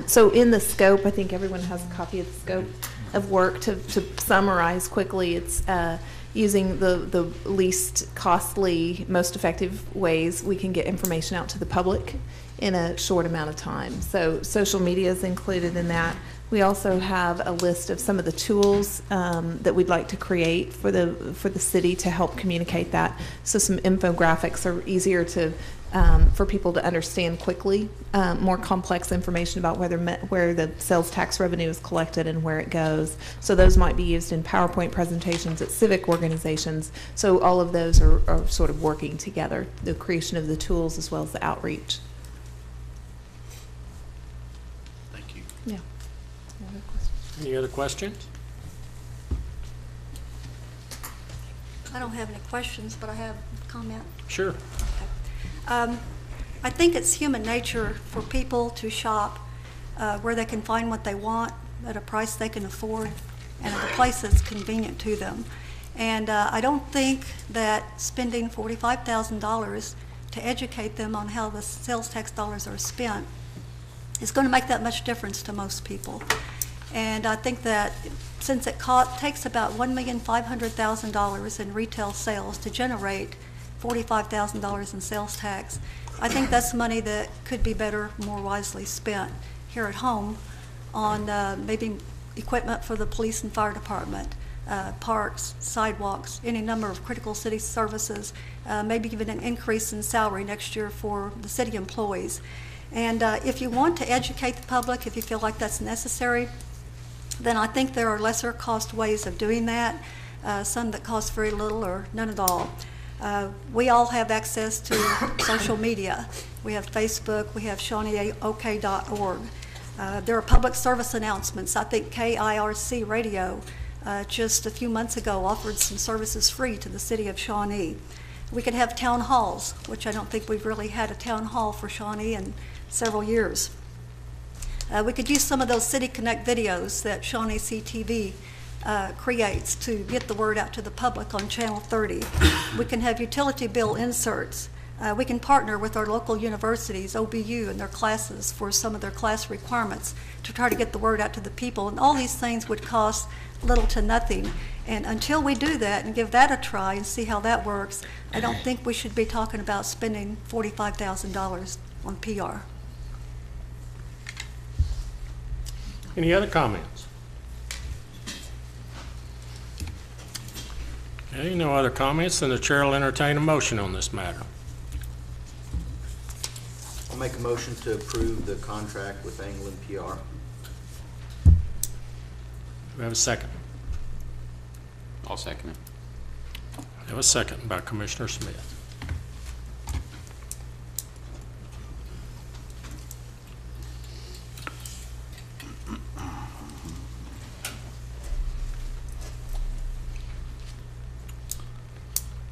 Speaker 19: So in the scope, I think everyone has a copy of the scope of work. To summarize quickly, it's using the least costly, most effective ways we can get information out to the public in a short amount of time. So social media is included in that. We also have a list of some of the tools that we'd like to create for the city to help communicate that. So some infographics are easier to for people to understand quickly, more complex information about where the sales tax revenue is collected and where it goes. So those might be used in PowerPoint presentations at civic organizations. So all of those are sort of working together, the creation of the tools as well as the outreach.
Speaker 18: Thank you.
Speaker 19: Yeah.
Speaker 1: Any other questions?
Speaker 12: I don't have any questions, but I have a comment.
Speaker 1: Sure.
Speaker 12: I think it's human nature for people to shop where they can find what they want at a price they can afford and at a place that's convenient to them. And I don't think that spending $45,000 to educate them on how the sales tax dollars are spent is going to make that much difference to most people. And I think that since it takes about $1,500,000 in retail sales to generate $45,000 in sales tax, I think that's money that could be better, more wisely spent here at home on maybe equipment for the police and fire department, parks, sidewalks, any number of critical city services, maybe even an increase in salary next year for the city employees. And if you want to educate the public, if you feel like that's necessary, then I think there are lesser cost ways of doing that, some that cost very little or none at all. We all have access to social media. We have Facebook, we have ShawneeOK.org. There are public service announcements. I think KIRC Radio just a few months ago offered some services free to the city of Shawnee. We could have town halls, which I don't think we've really had a town hall for Shawnee in several years. We could use some of those City Connect videos that Shawnee CTV creates to get the word out to the public on Channel 30. We can have utility bill inserts. We can partner with our local universities, OBU, and their classes for some of their class requirements to try to get the word out to the people. And all these things would cost little to nothing. And until we do that and give that a try and see how that works, I don't think we should be talking about spending $45,000 on PR.
Speaker 1: Any other comments? Okay, no other comments, then the chair will entertain a motion on this matter.
Speaker 2: I'll make a motion to approve the contract with Anglin PR.
Speaker 1: Do we have a second?
Speaker 9: I'll second it.
Speaker 1: We have a second by Commissioner Smith.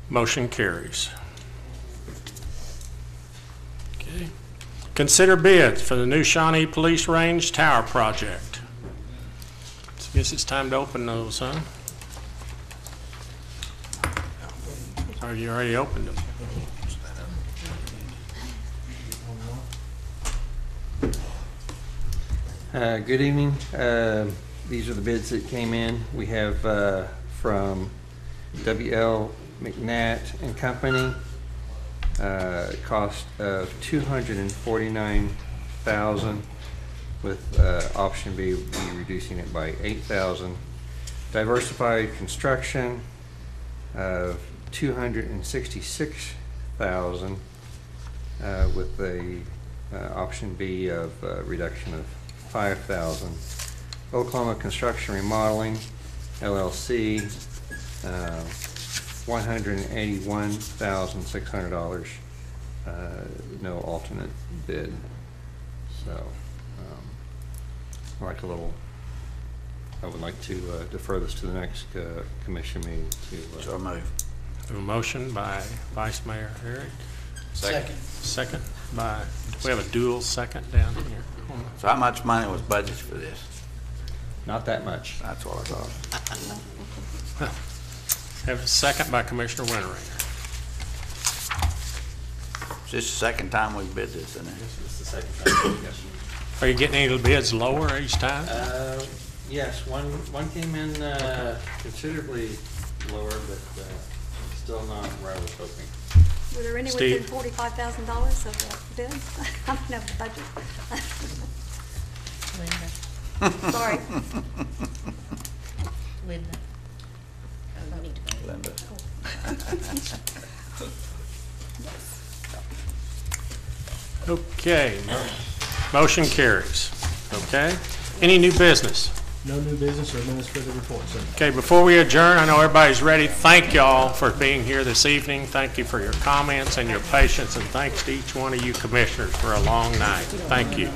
Speaker 1: Motion carries. Okay. Consider bids for the new Shawnee Police Range Tower Project. So I guess it's time to open those, huh? Or you already opened them?
Speaker 20: Good evening. These are the bids that came in. We have from W.L. McNatt and Company, cost of $249,000 with option B reducing it by $8,000. Diversified Construction of $266,000 with a option B of reduction of $5,000. Oklahoma Construction Remodeling LLC, $181,600. No alternate bid. So, I would like to defer this to the next commission meeting.
Speaker 6: So move.
Speaker 1: We have a motion by Vice Mayor Herrick.
Speaker 9: Second.
Speaker 1: Second by, we have a dual second down here.
Speaker 6: So how much money was budgeted for this?
Speaker 20: Not that much.
Speaker 6: That's what I thought.
Speaker 1: Have a second by Commissioner Winteringer.
Speaker 6: Is this the second time we've bid this, isn't it?
Speaker 20: This is the second time. Yes.
Speaker 1: Are you getting any bids lower each time?
Speaker 20: Yes, one came in considerably lower, but still not where I was hoping.
Speaker 12: Were there any
Speaker 1: Steve?
Speaker 12: within $45,000 of the bids? I don't know the budget.
Speaker 14: Linda.
Speaker 12: Sorry.
Speaker 14: Linda.
Speaker 11: Oh, you need to vote.
Speaker 6: Linda.
Speaker 1: Okay, motion carries. Okay, any new business?
Speaker 8: No new business or administrative reports, sir.
Speaker 1: Okay, before we adjourn, I know everybody's ready. Thank y'all for being here this evening. Thank you for your comments and your patience, and thanks to each one of you commissioners for a long night. Thank you.